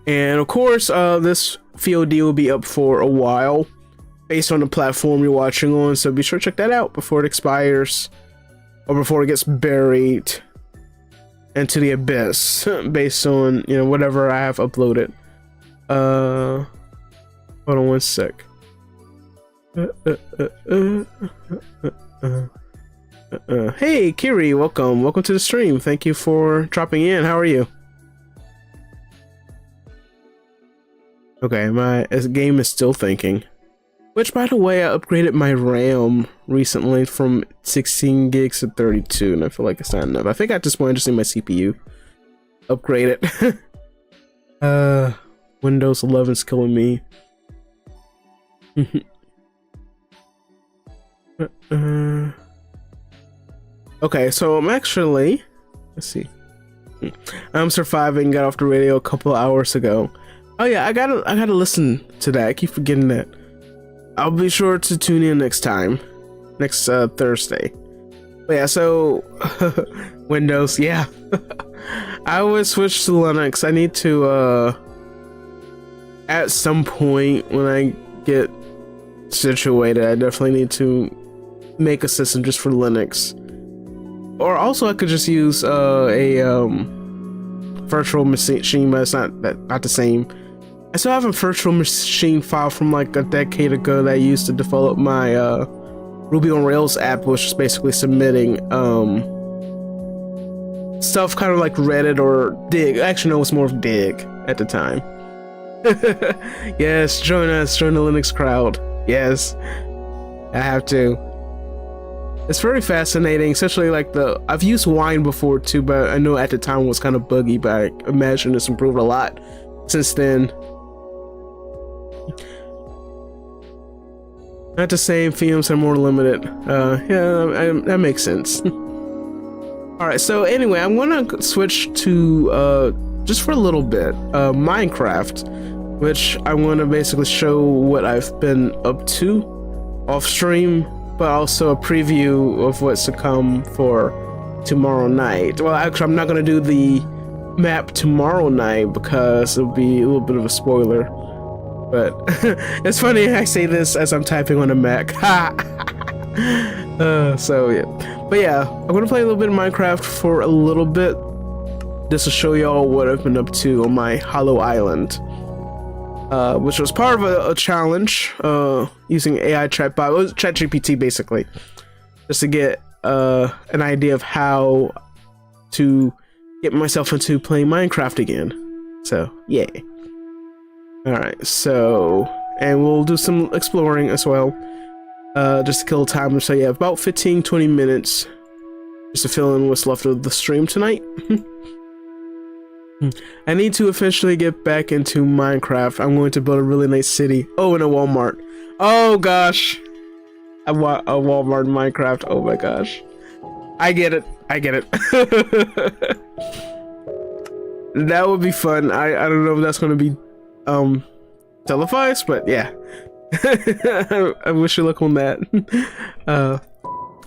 And of course, this VOD will be up for a while based on the platform you're watching on, so be sure to check that out before it expires or before it gets buried into the abyss based on, you know, whatever I have uploaded. Hold on one sec. Hey Kiri, welcome to the stream. Thank you for dropping in. How are you? Okay, my game is still thinking. Which, by the way, I upgraded my RAM recently from 16 gigs to 32, and I feel like it's not enough. I think at this point I just need my CPU upgraded. Windows 11's killing me. Okay, so I'm actually, let's see. I'm surviving. Got off the radio a couple hours ago. Oh yeah, I gotta listen to that. I keep forgetting that. I'll be sure to tune in next time, next Thursday. But yeah, so Windows, yeah. I would switch to Linux. I need to at some point when I get situated, I definitely need to make a system just for Linux. Or also I could just use a virtual machine, but it's not the same. I still have a virtual machine file from like a decade ago that I used to develop my Ruby on Rails app, which is basically submitting stuff kind of like Reddit or Dig. Actually, no, it's more of Dig at the time. Yes, join us, join the Linux crowd. Yes, I have to. It's very fascinating, especially like I've used Wine before too, but I know at the time it was kind of buggy, but I imagine it's improved a lot since then. Not the same, themes are more limited. Yeah, that makes sense. Alright, so anyway, I'm gonna switch to, just for a little bit, Minecraft, which I want to basically show what I've been up to off stream, but also a preview of what's to come for tomorrow night. Well, actually, I'm not gonna do the map tomorrow night because it'll be a little bit of a spoiler. But it's funny I say this as I'm typing on a Mac. So yeah, but yeah, I'm gonna play a little bit of Minecraft for a little bit just to show y'all what I've been up to on my Hollow Island, which was part of a challenge using AI chatbot. It was ChatGPT basically, just to get an idea of how to get myself into playing Minecraft again. So yeah. Alright, so, and we'll do some exploring as well, just to kill time. So yeah, about 15-20 minutes just to fill in what's left of the stream tonight. I need to officially get back into Minecraft. I'm going to build a really nice city. Oh, and a Walmart. Oh gosh, I want a Walmart in Minecraft. Oh my gosh, I get it. That would be fun. I don't know if that's going to be televised, but yeah. I wish you luck on that.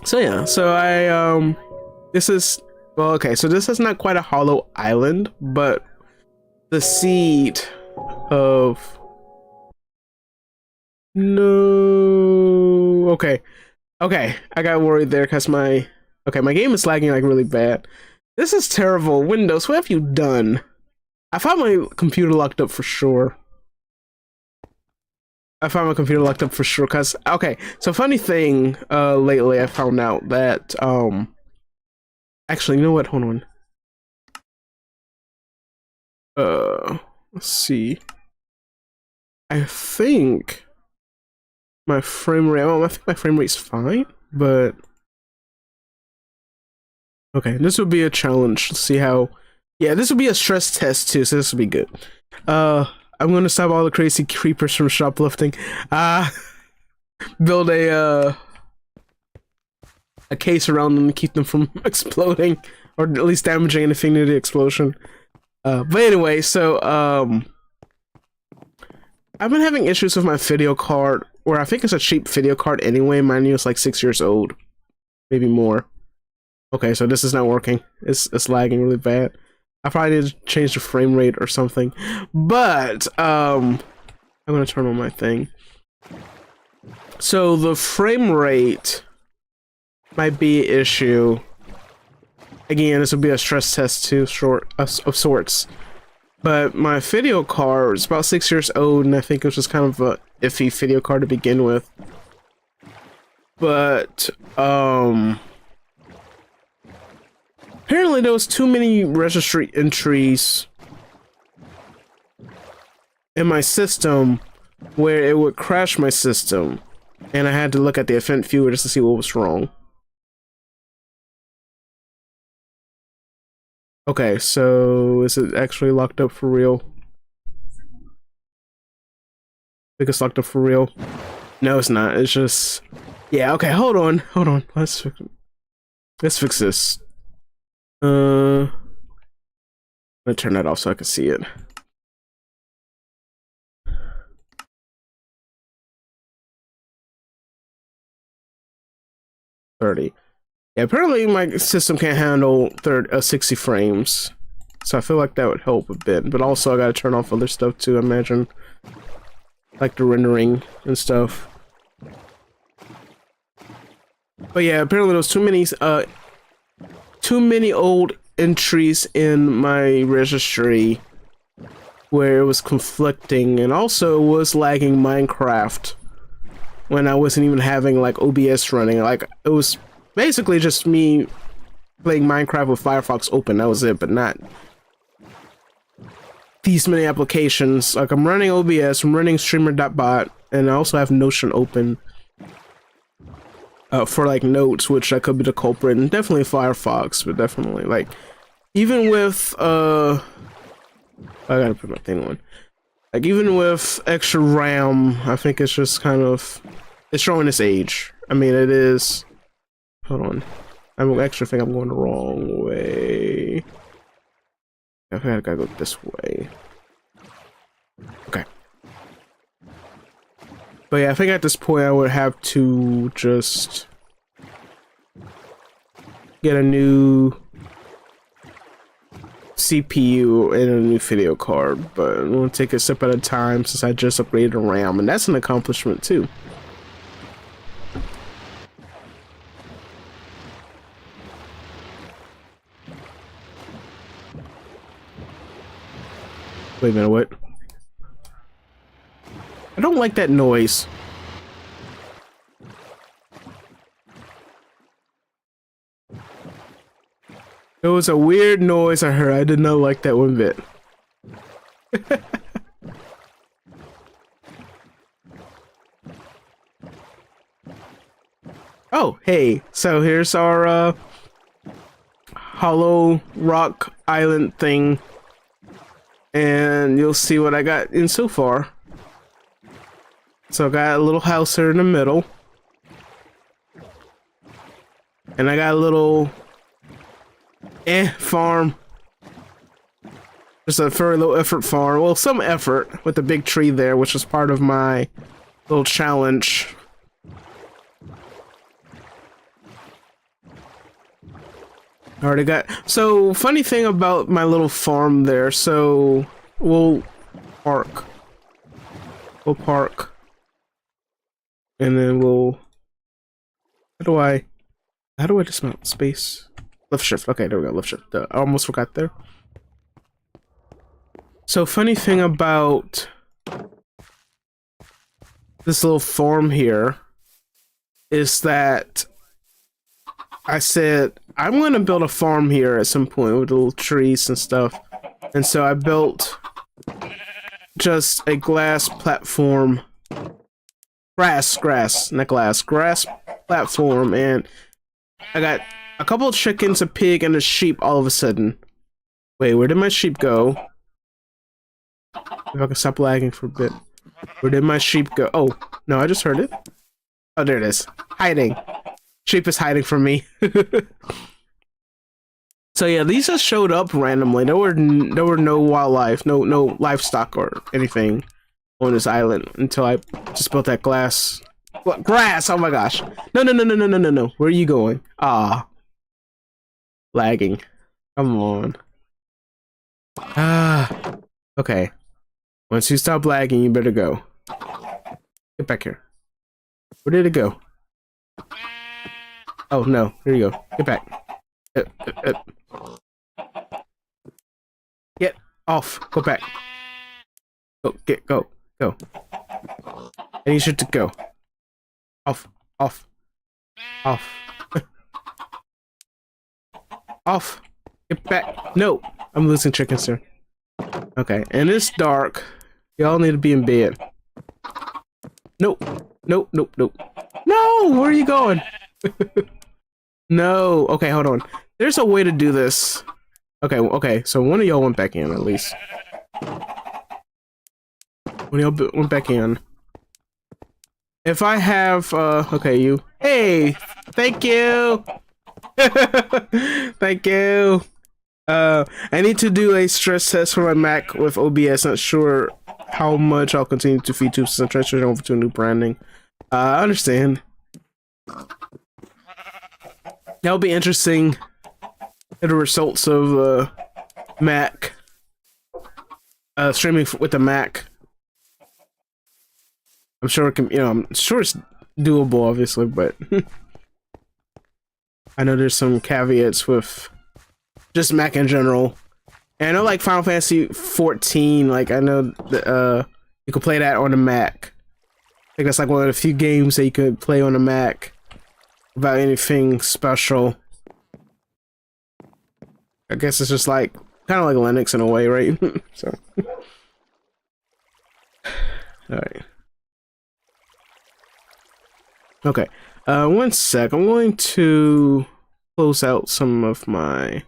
So yeah, so I this is, well, okay, so this is not quite a hollow island, but the seed of, no, okay, I got worried there because my game is lagging like really bad. This is terrible. Windows, what have you done? I found my computer locked up for sure. Because, okay, so funny thing, lately I found out that, actually, you know what, hold on. Let's see. I think my frame rate, I think my frame rate's fine, but okay, this would be a challenge to see how Yeah, this will be a stress test too, so this will be good. I'm gonna stop all the crazy creepers from shoplifting. Build a case around them to keep them from exploding, or at least damaging anything near the explosion. But anyway, so I've been having issues with my video card, where I think it's a cheap video card anyway. Mine is like 6 years old, maybe more. Okay, so this is not working. It's lagging really bad. I probably need to change the frame rate or something. But I'm gonna turn on my thing. So the frame rate might be an issue. Again, this will be a stress test too, of sorts. But my video card is about 6 years old, and I think it was just kind of a iffy video card to begin with. But apparently there was too many registry entries in my system where it would crash my system, and I had to look at the event viewer just to see what was wrong. Okay, so is it actually locked up for real? I think it's locked up for real. No, it's not. It's just... Yeah, okay, hold on. Let's fix this. I'm gonna turn that off so I can see it. $30. Yeah, apparently my system can't handle 60 frames, so I feel like that would help a bit. But also I gotta turn off other stuff too, I imagine, like the rendering and stuff. But yeah, apparently there was too many old entries in my registry where it was conflicting, and also was lagging Minecraft when I wasn't even having like OBS running. Like, it was basically just me playing Minecraft with Firefox open, that was it, but not these many applications. Like, I'm running OBS, I'm running streamer.bot, and I also have Notion open for like notes, which that could be the culprit, and definitely Firefox, but definitely like, even with I gotta put my thing on. Like, even with extra RAM, I think it's just kind of, it's showing its age. I mean, it is. Hold on. I actually think I'm going the wrong way. I think I gotta go this way. Okay. But yeah, I think at this point I would have to just get a new CPU and a new video card, but I'm gonna take it a step at a time since I just upgraded the RAM, and that's an accomplishment too. Wait a minute, what? I don't like that noise. It was a weird noise I heard. I did not like that one bit. Oh, hey. So here's our hollow rock island thing. And you'll see what I got in so far. So I got a little house here in the middle. And I got a little farm. Just a very low effort farm. Well, some effort with the big tree there, which was part of my little challenge. I already got... So, funny thing about my little farm there, so we'll park. And then we'll... How do I dismount? Space? Left shift. Okay, there we go. Left shift. I almost forgot there. So, funny thing about this little farm here is that I said I'm going to build a farm here at some point with little trees and stuff. And so I built just a glass platform. Grass platform, and I got a couple of chickens, a pig, and a sheep all of a sudden. Wait, where did my sheep go? If I can stop lagging for a bit. Where did my sheep go? Oh, no, I just heard it. Oh, there it is. Hiding. Sheep is hiding from me. So yeah, these just showed up randomly. There were no wildlife, no livestock or anything on this island until I just built that glass. What, grass? Oh my gosh! No! Where are you going? Ah, lagging. Come on. Ah, okay. Once you stop lagging, you better go. Get back here. Where did it go? Oh no! Here you go. Get back. Get off. Go back. Go. I need you to go. Off. Off. Get back. No. I'm losing chickens here. Okay. And it's dark. Y'all need to be in bed. Nope. No. Where are you going? No. Okay, hold on. There's a way to do this. Okay. So one of y'all went back in, at least. One of y'all went back in. If I have, okay, you. Hey! Thank you! Thank you! I need to do a stress test for my Mac with OBS. Not sure how much I'll continue to feed tubes since I'm transferring over to a new branding. I understand. That'll be interesting. The results of Mac streaming with the Mac. I'm sure it can. I'm sure it's doable, obviously, but I know there's some caveats with just Mac in general. And I know, like Final Fantasy 14. Like I know that you could play that on the Mac. I think that's like one of the few games that you could play on the Mac without anything special. I guess it's just like kind of like Linux in a way, right? So, all right. Okay. One sec. I'm going to close out some of my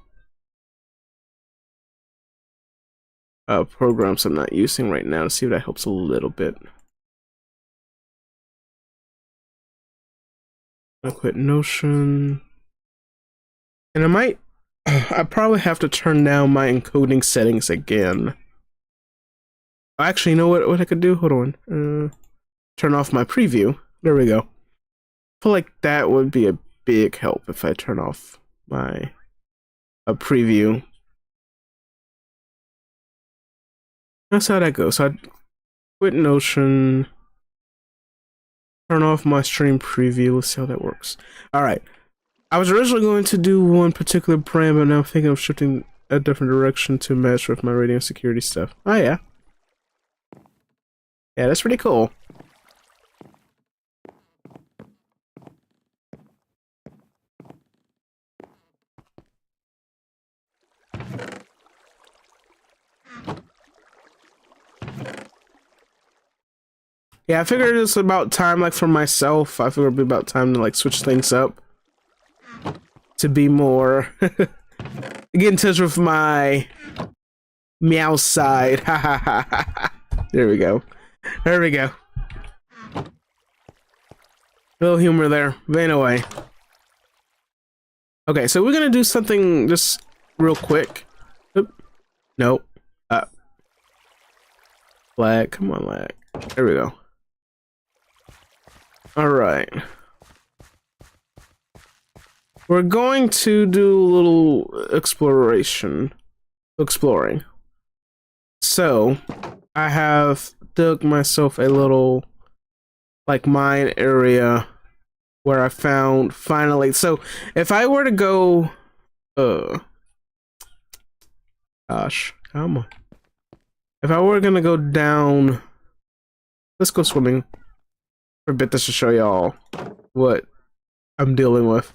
programs I'm not using right now to see if that helps a little bit. I quit Notion, and I probably have to turn down my encoding settings again. Actually, you know what I could do? Hold on. Turn off my preview. There we go. I feel like that would be a big help if I turn off my preview. That's how that goes. So I quit Notion. Turn off my stream preview. Let's see how that works. All right. I was originally going to do one particular brand, but now I'm thinking of shifting a different direction to match with my radio security stuff. Oh yeah. Yeah, that's pretty cool. Yeah, I figured it's about time, like for myself, I figured it'd be about time to like switch things up. To be more get in touch with my meow side. There we go. A little humor there. But anyway. Okay, so we're gonna do something just real quick. Oop. Nope. Lag. Come on, lag. There we go. Alright. We're going to do a little exploring. So, I have dug myself a little, like, mine area where I found, finally. So, if I were to go, gosh, come on. If I were gonna go down, let's go swimming for a bit just to show y'all what I'm dealing with.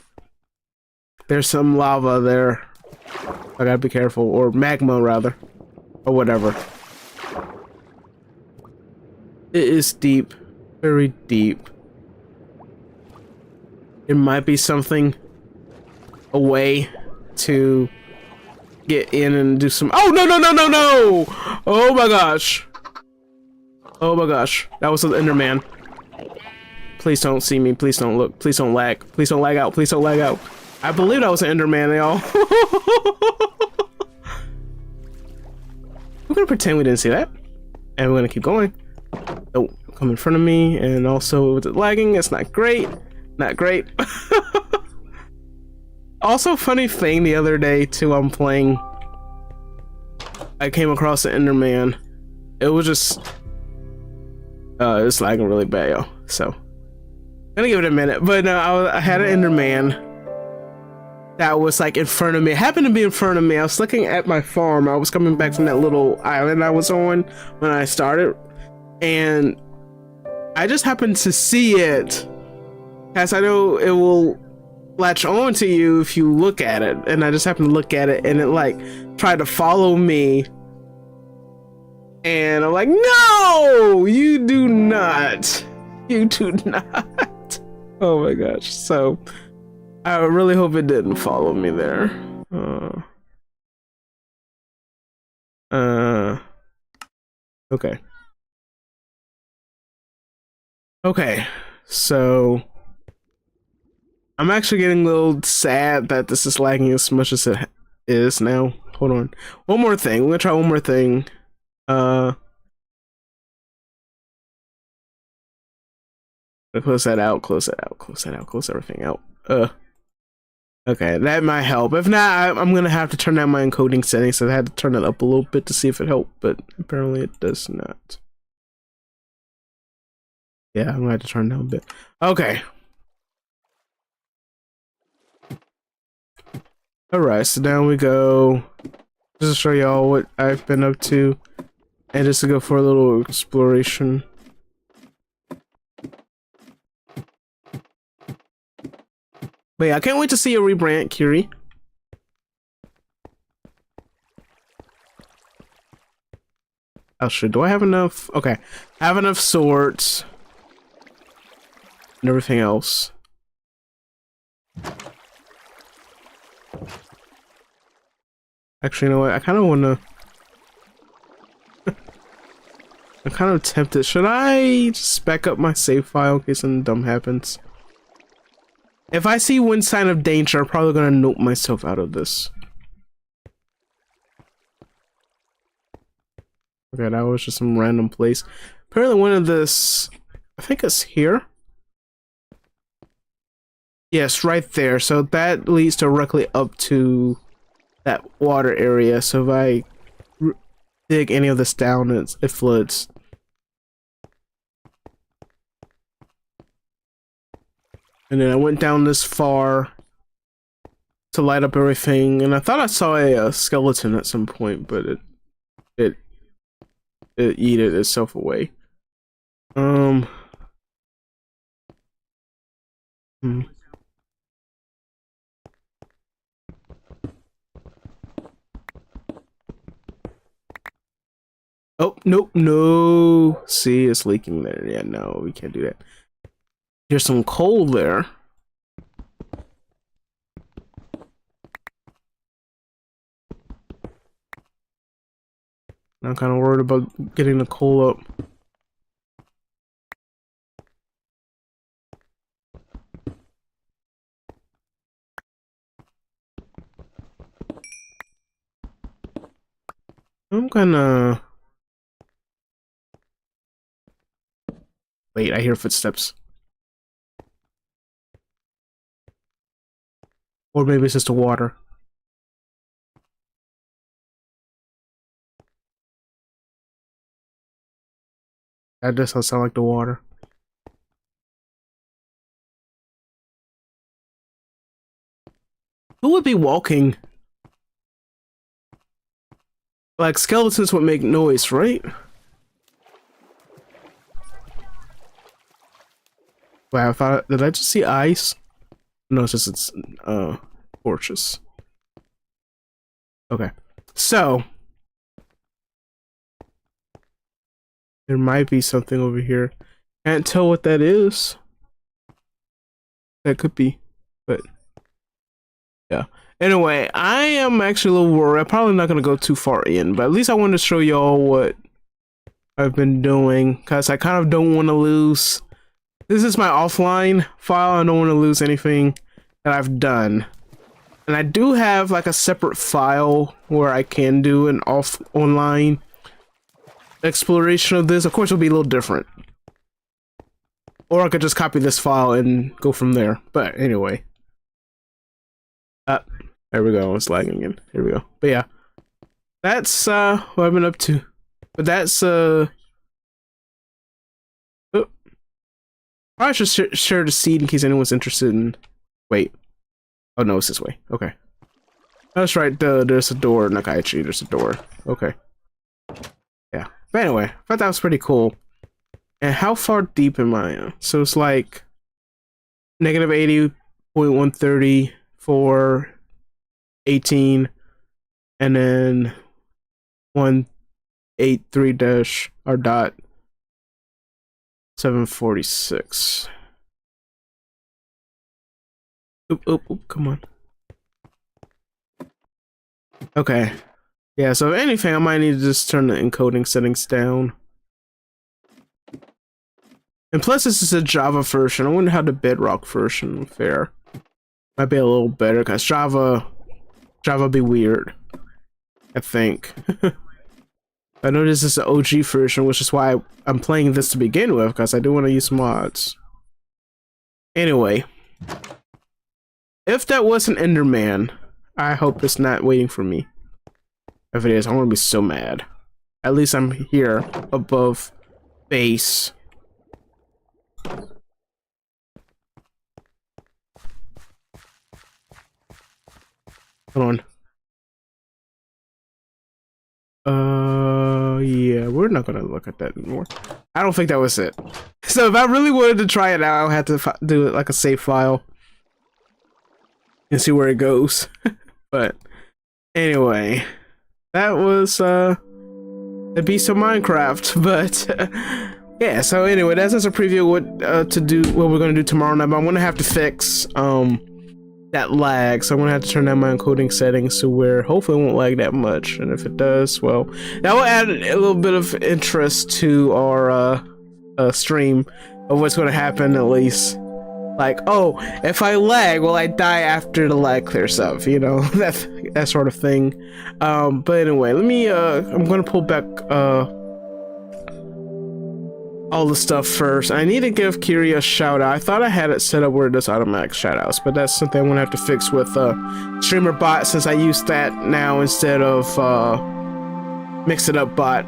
There's some lava there. I gotta be careful. Or magma, rather. Or whatever. It is deep. Very deep. It might be something. A way to get in and do some. Oh no no no no no! Oh my gosh! Oh my gosh! That was an Enderman. Please don't see me. Please don't look. Please don't lag. Please don't lag out. Please don't lag out. I believe that was an Enderman, y'all. We're gonna pretend we didn't see that, and we're gonna keep going. Oh, come in front of me, and also with it lagging, it's not great. Not great. Also, funny thing, the other day too, I'm playing. I came across an Enderman. It was just, it's lagging really bad, yo. So, gonna give it a minute. But no, I had an Enderman that was like in front of me. It happened to be in front of me. I was looking at my farm. I was coming back from that little island I was on when I started, and I just happened to see it, as I know it will latch on to you if you look at it. And I just happened to look at it, and it like tried to follow me, and I'm like, no, you do not, you do not. Oh my gosh. So I really hope it didn't follow me there. Okay. Okay, so I'm actually getting a little sad that this is lagging as much as it is now. Hold on. One more thing. We're gonna try one more thing. Close that out, close that out, close that out, close everything out. Okay, that might help. If not, I'm gonna have to turn down my encoding settings, so I had to turn it up a little bit to see if it helped, but apparently it does not. Yeah, I'm gonna have to turn down a bit. Okay. Alright, so down we go. Just to show y'all what I've been up to, and just to go for a little exploration. But yeah, I can't wait to see you rebrand, Kiri. Oh shit, do I have enough? Okay, I have enough swords and everything else. Actually, you know what? I kind of want to. I'm kind of tempted. Should I just back up my save file in case something dumb happens? If I see one sign of danger, I'm probably gonna note myself out of this. Okay, that was just some random place. Apparently one of this, I think it's here. Yes, right there. So that leads directly up to that water area. So if I dig any of this down, it floods. And then I went down this far to light up everything, and I thought I saw a skeleton at some point, but it yeeted itself away. Hmm. Oh, nope, no. See, it's leaking there. Yeah, no, we can't do that. There's some coal there. I'm kind of worried about getting the coal up. I'm gonna... Wait, I hear footsteps. Or maybe it's just the water. That does not sound like the water. Who would be walking? Like, skeletons would make noise, right? Wow, I thought, did I just see ice? No, it's just it's torches. Okay, so there might be something over here. Can't tell what that is. That could be, but yeah. Anyway, I am actually a little worried. I'm probably not gonna go too far in, but at least I wanted to show y'all what I've been doing, because I kind of don't want to lose. This is my offline file. I don't want to lose anything that I've done. And I do have like a separate file where I can do an online exploration of this. Of course, it'll be a little different. Or I could just copy this file and go from there. But anyway. There we go. It's lagging again. Here we go. But yeah. That's what I've been up to. But that's oh. I should share the seed in case anyone's interested in. Wait. Oh no, it's this way. Okay. That's right. There's a door. Nakaichi, there's a door. Okay. Yeah. But anyway, I thought that was pretty cool. And how far deep am I? So it's like negative 80.130 for 18, and then 183 dash or dot 746. Oop, come on. Okay. Yeah, so if anything, I might need to just turn the encoding settings down. And plus, this is a Java version. I wonder how the Bedrock version will fare. Might be a little better, because Java be weird, I think. I know this is the OG version, which is why I'm playing this to begin with, because I do want to use mods. Anyway. If that was an Enderman, I hope it's not waiting for me. If it is, I'm gonna be so mad. At least I'm here above base. Hold on. Yeah, we're not gonna look at that anymore. I don't think that was it. So if I really wanted to try it out, I'll have to do it like a save file and see where it goes. But anyway, that was the Beast of Minecraft. But yeah, so anyway, that's just a preview of what we're gonna do tomorrow night. But I'm gonna have to fix that lag, so I'm gonna have to turn down my encoding settings to where hopefully it won't lag that much. And if it does, well, that will add a little bit of interest to our stream of what's gonna happen, at least. Like, oh, if I lag, will I die after the lag clears up? You know, that sort of thing. But anyway, let me I'm gonna pull back all the stuff first. I need to give Kiri a shout out. I thought I had it set up where it does automatic shout outs, but that's something I'm gonna have to fix with Streamer Bot, since I use that now instead of Mix It Up Bot.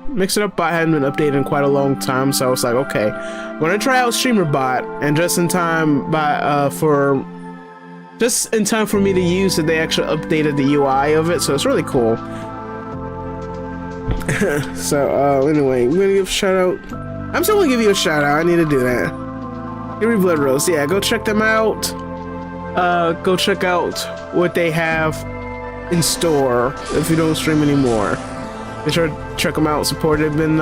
Mix It Up Bot hadn't been updated in quite a long time, so I was like, okay, I'm gonna try out Streamer Bot, and just in time for me to use it, they actually updated the UI of it, so it's really cool. So anyway, I'm gonna give a shout out. I'm still gonna give you a shout out. I need to do that. Kiri Blood Rose, yeah, go check them out. Go check out what they have in store if you don't stream anymore. Be sure to check them out. They've been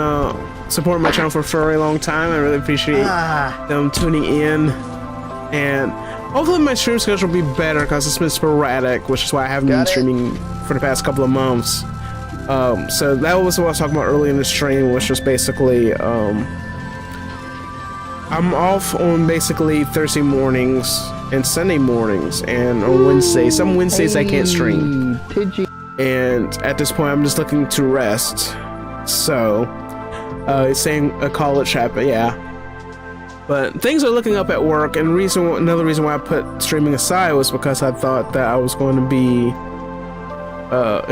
supporting my channel for a very long time. I really appreciate them tuning in, and hopefully my stream schedule will be better, because it's been sporadic, which is why I haven't been streaming for the past couple of months. So that was what I was talking about earlier in the stream, which was basically I'm off on basically Thursday mornings and Sunday mornings, and on Wednesdays. Some Wednesdays I can't stream. And at this point, I'm just looking to rest. So, it's saying a college habit, yeah. But things are looking up at work, and another reason why I put streaming aside was because I thought that I was going to be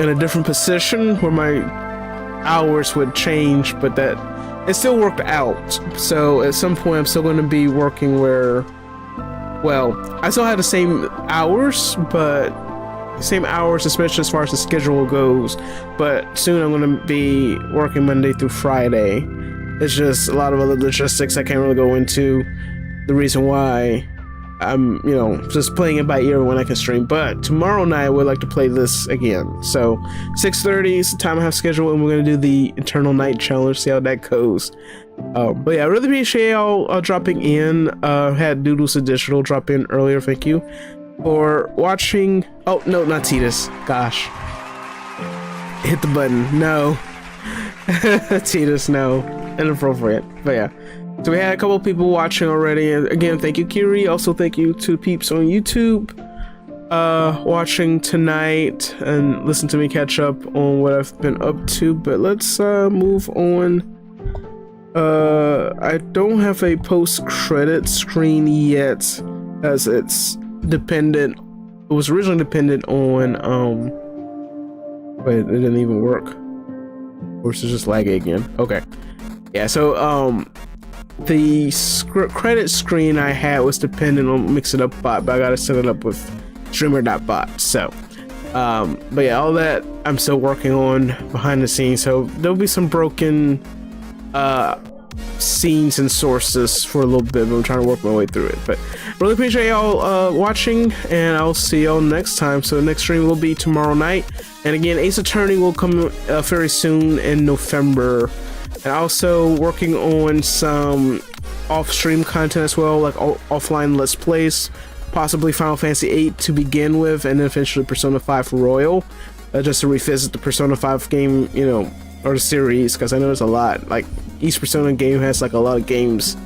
in a different position where my hours would change, but that it still worked out. So at some point, I'm still going to be working where, well, I still have the same hours, especially as far as the schedule goes, but soon I'm going to be working Monday through Friday. It's just a lot of other logistics I can't really go into, the reason why I'm, just playing it by ear when I can stream. But tomorrow night I would like to play this again. So 6:30 is the time I have scheduled, and we're going to do the Eternal Night Challenge, see how that goes. But yeah, I really appreciate y'all dropping in. Had Doodles Additional drop in earlier, thank you. for watching. Oh, no, not Titus. Gosh. Hit the button. No. Titus, no. Inappropriate. But yeah. So we had a couple people watching already. And again, thank you, Kiri. Also, thank you to peeps on YouTube watching tonight and listen to me catch up on what I've been up to. But let's move on. I don't have a post-credit screen yet, as it's dependent. It was originally dependent on wait, it didn't even work. Or is it just lagging again? Okay. Yeah, so the credit screen I had was dependent on Mix It Up Bot, but I gotta set it up with streamer.bot. So but yeah, all that I'm still working on behind the scenes, so there'll be some broken scenes and sources for a little bit, but I'm trying to work my way through it. But really appreciate y'all watching, and I'll see y'all next time. So the next stream will be tomorrow night, and again, Ace Attorney will come very soon in November. And also working on some off-stream content as well, like offline Let's Plays, possibly Final Fantasy VIII to begin with, and then eventually Persona 5 Royal, just to revisit the Persona 5 game, you know, or the series, because I know there's a lot. Like, each Persona game has like a lot of games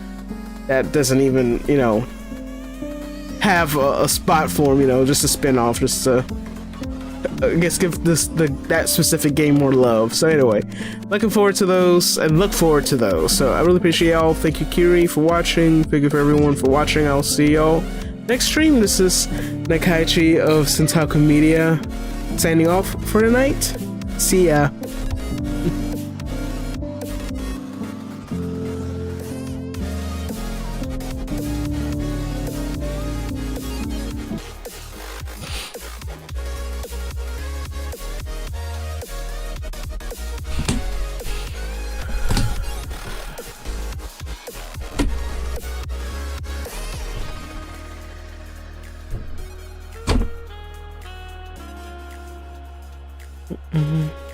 that doesn't even, you know, have a spot for them, you know, just a spin-off, just to I guess give that specific game more love. So anyway, looking forward to those, and look forward to those. So I really appreciate y'all. Thank you, Kiri, for watching. Thank you for everyone for watching. I'll see y'all next stream. This is Nakaichi of Centaku Media signing off for the night. See ya. Mm-hmm.